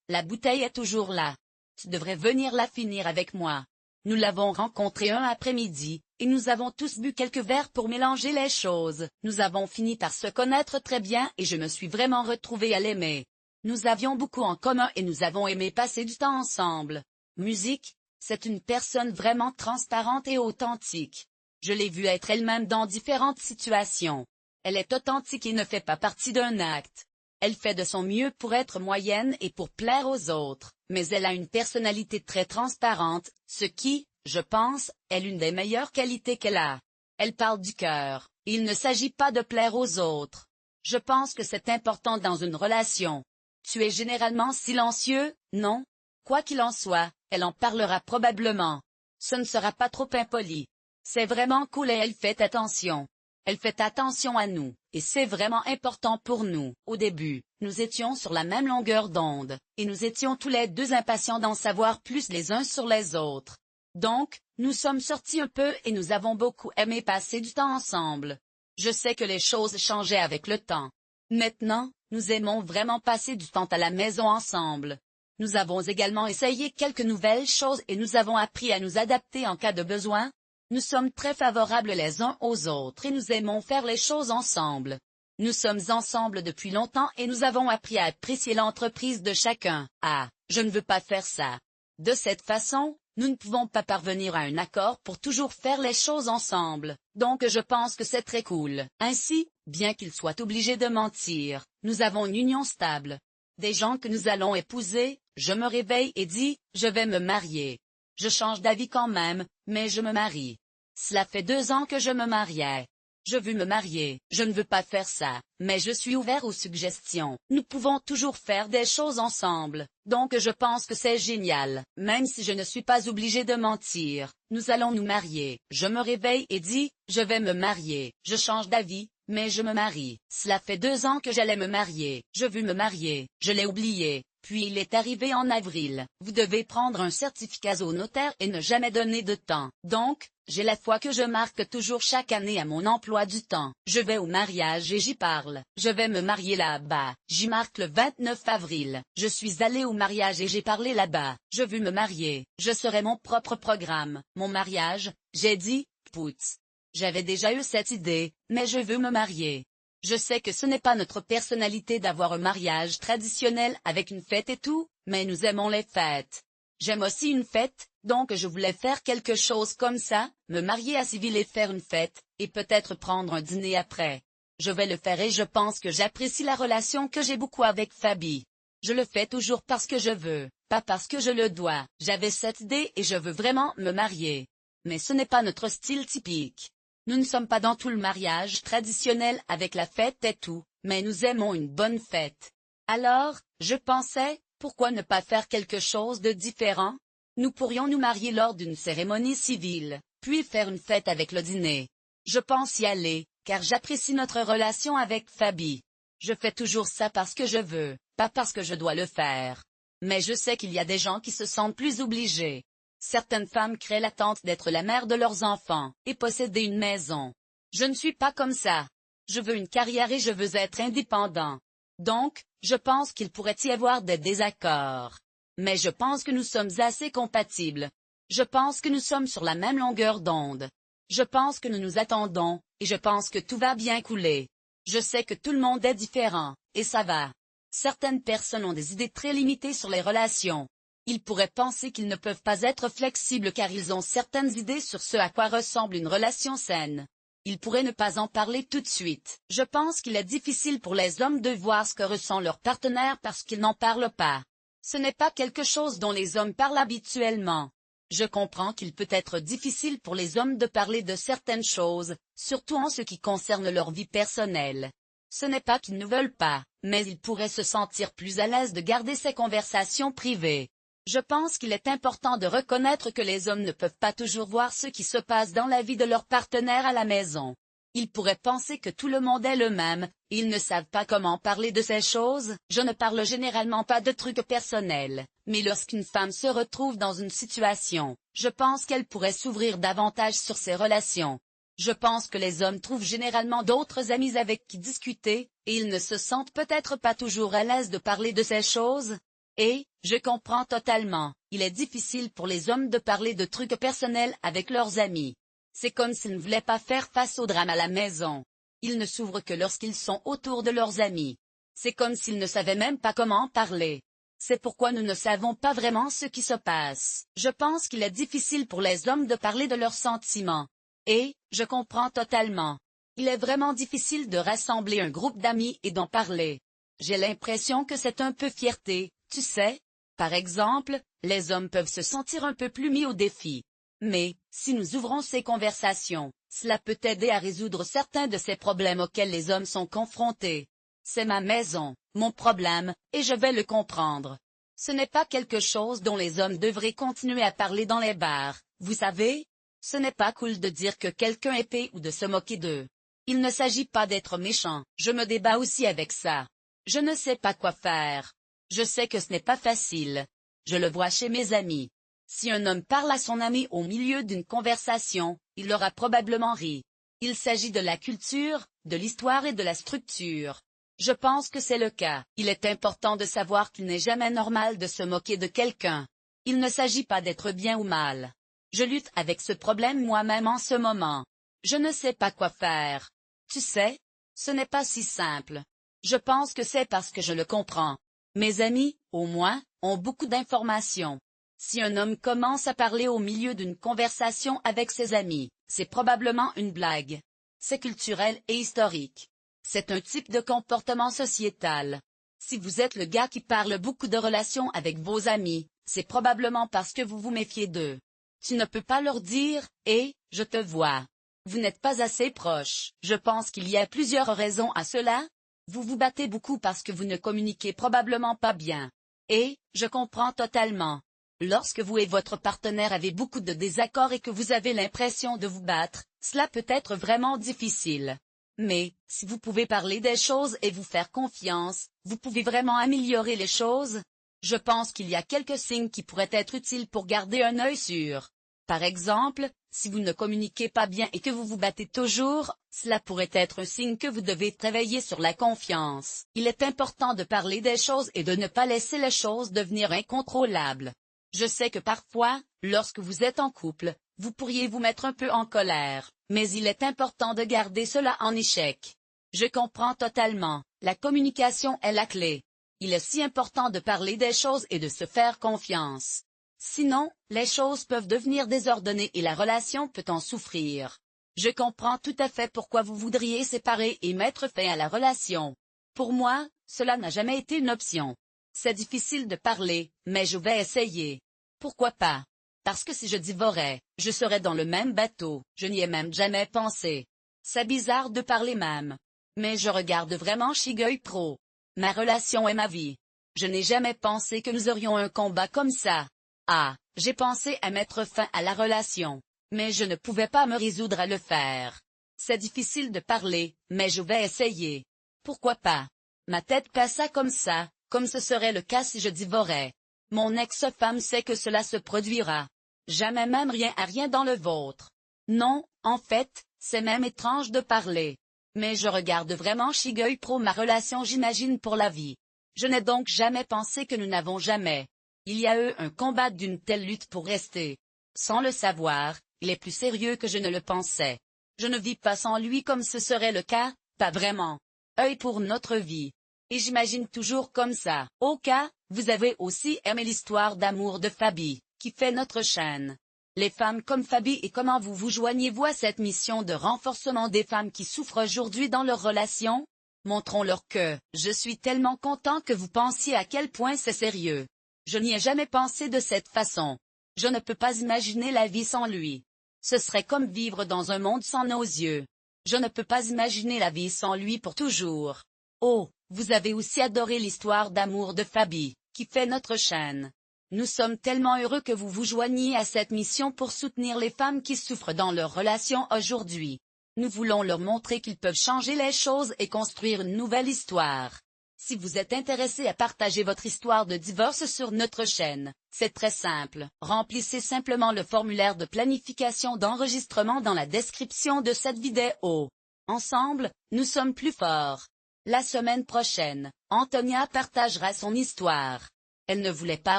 Speaker 1: la bouteille est toujours là. Tu devrais venir la finir avec moi. Nous l'avons rencontré un après-midi, et nous avons tous bu quelques verres pour mélanger les choses. Nous avons fini par se connaître très bien et je me suis vraiment retrouvée à l'aimer. Nous avions beaucoup en commun et nous avons aimé passer du temps ensemble. Musique, c'est une personne vraiment transparente et authentique. Je l'ai vue être elle-même dans différentes situations. Elle est authentique et ne fait pas partie d'un acte. Elle fait de son mieux pour être moyenne et pour plaire aux autres, mais elle a une personnalité très transparente, ce qui, je pense, est l'une des meilleures qualités qu'elle a. Elle parle du cœur, et il ne s'agit pas de plaire aux autres. Je pense que c'est important dans une relation. Tu es généralement silencieux, non? Quoi qu'il en soit, elle en parlera probablement. Ce ne sera pas trop impoli. C'est vraiment cool et elle fait attention. Elle fait attention à nous, et c'est vraiment important pour nous. Au début, nous étions sur la même longueur d'onde, et nous étions tous les deux impatients d'en savoir plus les uns sur les autres. Donc, nous sommes sortis un peu et nous avons beaucoup aimé passer du temps ensemble. Je sais que les choses changeaient avec le temps. Maintenant, nous aimons vraiment passer du temps à la maison ensemble. Nous avons également essayé quelques nouvelles choses et nous avons appris à nous adapter en cas de besoin. Nous sommes très favorables les uns aux autres et nous aimons faire les choses ensemble. Nous sommes ensemble depuis longtemps et nous avons appris à apprécier l'entreprise de chacun. Ah, je ne veux pas faire ça. De cette façon, nous ne pouvons pas parvenir à un accord pour toujours faire les choses ensemble, donc je pense que c'est très cool. Ainsi, bien qu'il soit obligé de mentir, nous avons une union stable. Des gens que nous allons épouser, je me réveille et dis, je vais me marier. Je change d'avis quand même, mais je me marie. Cela fait 2 ans que je me mariais. Je veux me marier, je ne veux pas faire ça, mais je suis ouvert aux suggestions. Nous pouvons toujours faire des choses ensemble, donc je pense que c'est génial. Même si je ne suis pas obligé de mentir, nous allons nous marier. Je me réveille et dis, je vais me marier. Je change d'avis, mais je me marie. Cela fait 2 ans que j'allais me marier. Je veux me marier. Je l'ai oublié. Puis il est arrivé en avril. Vous devez prendre un certificat au notaire et ne jamais donner de temps. Donc, j'ai la foi que je marque toujours chaque année à mon emploi du temps. Je vais au mariage et j'y parle. Je vais me marier là-bas. J'y marque le 29 avril. Je suis allé au mariage et j'ai parlé là-bas. Je veux me marier. Je serai mon propre programme. Mon mariage, j'ai dit, putz. J'avais déjà eu cette idée, mais je veux me marier. Je sais que ce n'est pas notre personnalité d'avoir un mariage traditionnel avec une fête et tout, mais nous aimons les fêtes. J'aime aussi une fête, donc je voulais faire quelque chose comme ça, me marier à civil et faire une fête, et peut-être prendre un dîner après. Je vais le faire et je pense que j'apprécie la relation que j'ai beaucoup avec Fabi. Je le fais toujours parce que je veux, pas parce que je le dois. J'avais cette idée et je veux vraiment me marier. Mais ce n'est pas notre style typique. Nous ne sommes pas dans tout le mariage traditionnel avec la fête et tout, mais nous aimons une bonne fête. Alors, je pensais, pourquoi ne pas faire quelque chose de différent? Nous pourrions nous marier lors d'une cérémonie civile, puis faire une fête avec le dîner. Je pense y aller, car j'apprécie notre relation avec Fabi. Je fais toujours ça parce que je veux, pas parce que je dois le faire. Mais je sais qu'il y a des gens qui se sentent plus obligés. Certaines femmes créent l'attente d'être la mère de leurs enfants, et posséder une maison. Je ne suis pas comme ça. Je veux une carrière et je veux être indépendant. Donc, je pense qu'il pourrait y avoir des désaccords. Mais je pense que nous sommes assez compatibles. Je pense que nous sommes sur la même longueur d'onde. Je pense que nous nous attendons, et je pense que tout va bien couler. Je sais que tout le monde est différent, et ça va. Certaines personnes ont des idées très limitées sur les relations. Ils pourraient penser qu'ils ne peuvent pas être flexibles car ils ont certaines idées sur ce à quoi ressemble une relation saine. Ils pourraient ne pas en parler tout de suite. Je pense qu'il est difficile pour les hommes de voir ce que ressent leur partenaire parce qu'ils n'en parlent pas. Ce n'est pas quelque chose dont les hommes parlent habituellement. Je comprends qu'il peut être difficile pour les hommes de parler de certaines choses, surtout en ce qui concerne leur vie personnelle. Ce n'est pas qu'ils ne veulent pas, mais ils pourraient se sentir plus à l'aise de garder ces conversations privées. Je pense qu'il est important de reconnaître que les hommes ne peuvent pas toujours voir ce qui se passe dans la vie de leur partenaire à la maison. Ils pourraient penser que tout le monde est le même, et ils ne savent pas comment parler de ces choses. Je ne parle généralement pas de trucs personnels, mais lorsqu'une femme se retrouve dans une situation, je pense qu'elle pourrait s'ouvrir davantage sur ses relations. Je pense que les hommes trouvent généralement d'autres amis avec qui discuter, et ils ne se sentent peut-être pas toujours à l'aise de parler de ces choses. Et, je comprends totalement, il est difficile pour les hommes de parler de trucs personnels avec leurs amis. C'est comme s'ils ne voulaient pas faire face au drame à la maison. Ils ne s'ouvrent que lorsqu'ils sont autour de leurs amis. C'est comme s'ils ne savaient même pas comment parler. C'est pourquoi nous ne savons pas vraiment ce qui se passe. Je pense qu'il est difficile pour les hommes de parler de leurs sentiments. Et, je comprends totalement. Il est vraiment difficile de rassembler un groupe d'amis et d'en parler. J'ai l'impression que c'est un peu fierté, tu sais. Par exemple, les hommes peuvent se sentir un peu plus mis au défi. Mais, si nous ouvrons ces conversations, cela peut aider à résoudre certains de ces problèmes auxquels les hommes sont confrontés. C'est ma maison, mon problème, et je vais le comprendre. Ce n'est pas quelque chose dont les hommes devraient continuer à parler dans les bars, vous savez? Ce n'est pas cool de dire que quelqu'un est épais ou de se moquer d'eux. Il ne s'agit pas d'être méchant, je me débat aussi avec ça. Je ne sais pas quoi faire. Je sais que ce n'est pas facile. Je le vois chez mes amis. Si un homme parle à son ami au milieu d'une conversation, il aura probablement ri. Il s'agit de la culture, de l'histoire et de la structure. Je pense que c'est le cas. Il est important de savoir qu'il n'est jamais normal de se moquer de quelqu'un. Il ne s'agit pas d'être bien ou mal. Je lutte avec ce problème moi-même en ce moment. Je ne sais pas quoi faire. Tu sais, ce n'est pas si simple. Je pense que c'est parce que je le comprends. Mes amis, au moins, ont beaucoup d'informations. Si un homme commence à parler au milieu d'une conversation avec ses amis, c'est probablement une blague. C'est culturel et historique. C'est un type de comportement sociétal. Si vous êtes le gars qui parle beaucoup de relations avec vos amis, c'est probablement parce que vous vous méfiez d'eux. Tu ne peux pas leur dire « Hé, je te vois ». Vous n'êtes pas assez proche. Je pense qu'il y a plusieurs raisons à cela. Vous vous battez beaucoup parce que vous ne communiquez probablement pas bien. Et, je comprends totalement. Lorsque vous et votre partenaire avez beaucoup de désaccords et que vous avez l'impression de vous battre, cela peut être vraiment difficile. Mais, si vous pouvez parler des choses et vous faire confiance, vous pouvez vraiment améliorer les choses. Je pense qu'il y a quelques signes qui pourraient être utiles pour garder un œil sur. Par exemple, si vous ne communiquez pas bien et que vous vous battez toujours, cela pourrait être un signe que vous devez travailler sur la confiance. Il est important de parler des choses et de ne pas laisser les choses devenir incontrôlables. Je sais que parfois, lorsque vous êtes en couple, vous pourriez vous mettre un peu en colère, mais il est important de garder cela en échec. Je comprends totalement, la communication est la clé. Il est si important de parler des choses et de se faire confiance. Sinon, les choses peuvent devenir désordonnées et la relation peut en souffrir. Je comprends tout à fait pourquoi vous voudriez séparer et mettre fin à la relation. Pour moi, cela n'a jamais été une option. C'est difficile de parler, mais je vais essayer. Pourquoi pas? Parce que si je divorçais, je serais dans le même bateau, je n'y ai même jamais pensé. C'est bizarre de parler même. Mais je regarde vraiment Shigeuil Pro. Ma relation est ma vie. Je n'ai jamais pensé que nous aurions un combat comme ça. Ah, j'ai pensé à mettre fin à la relation. Mais je ne pouvais pas me résoudre à le faire. C'est difficile de parler, mais je vais essayer. Pourquoi pas? Ma tête passa comme ça, comme ce serait le cas si je divorçais. Mon ex-femme sait que cela se produira. Jamais même rien à rien dans le vôtre. Non, en fait, c'est même étrange de parler. Mais je regarde vraiment Shigeuil Pro ma relation j'imagine pour la vie. Je n'ai donc jamais pensé que nous n'avons jamais. Il y a eu un combat d'une telle lutte pour rester. Sans le savoir, il est plus sérieux que je ne le pensais. Je ne vis pas sans lui comme ce serait le cas, pas vraiment. Œil pour notre vie. Et j'imagine toujours comme ça. Au cas, vous avez aussi aimé l'histoire d'amour de Fabi, qui fait notre chaîne. Les femmes comme Fabi et comment vous vous joignez-vous à cette mission de renforcement des femmes qui souffrent aujourd'hui dans leurs relations? Montrons-leur que, je suis tellement content que vous pensiez à quel point c'est sérieux. Je n'y ai jamais pensé de cette façon. Je ne peux pas imaginer la vie sans lui. Ce serait comme vivre dans un monde sans nos yeux. Je ne peux pas imaginer la vie sans lui pour toujours. Oh, vous avez aussi adoré l'histoire d'amour de Fabi, qui fait notre chaîne. Nous sommes tellement heureux que vous vous joigniez à cette mission pour soutenir les femmes qui souffrent dans leurs relations aujourd'hui. Nous voulons leur montrer qu'ils peuvent changer les choses et construire une nouvelle histoire. Si vous êtes intéressé à partager votre histoire de divorce sur notre chaîne, c'est très simple. Remplissez simplement le formulaire de planification d'enregistrement dans la description de cette vidéo. Ensemble, nous sommes plus forts. La semaine prochaine, Antonia partagera son histoire. Elle ne voulait pas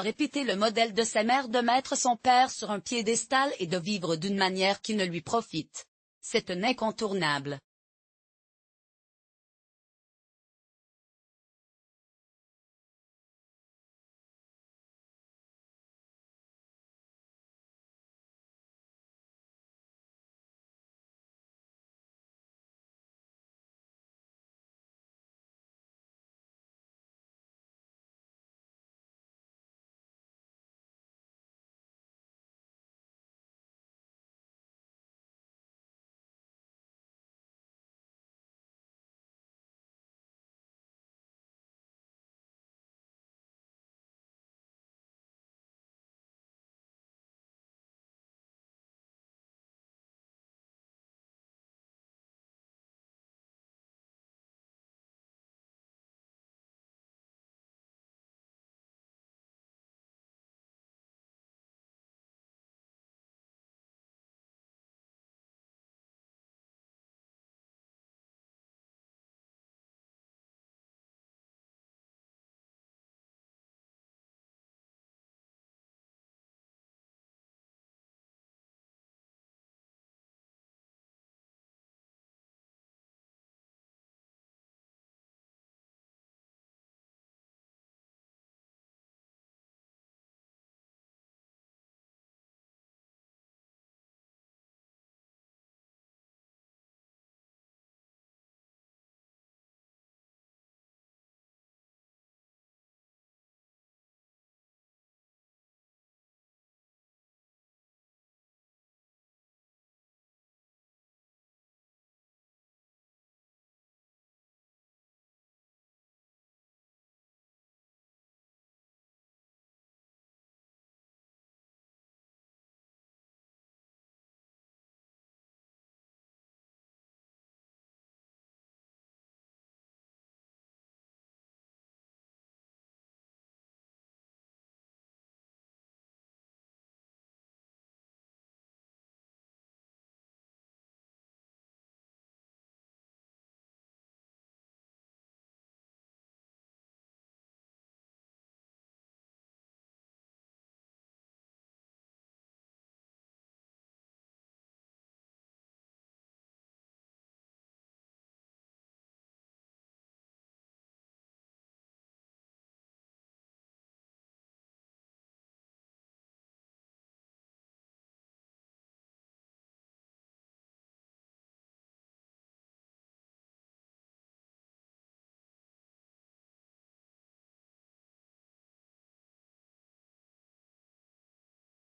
Speaker 1: répéter le modèle de sa mère de mettre son père sur un piédestal et de vivre d'une manière qui ne lui profite. C'est un incontournable.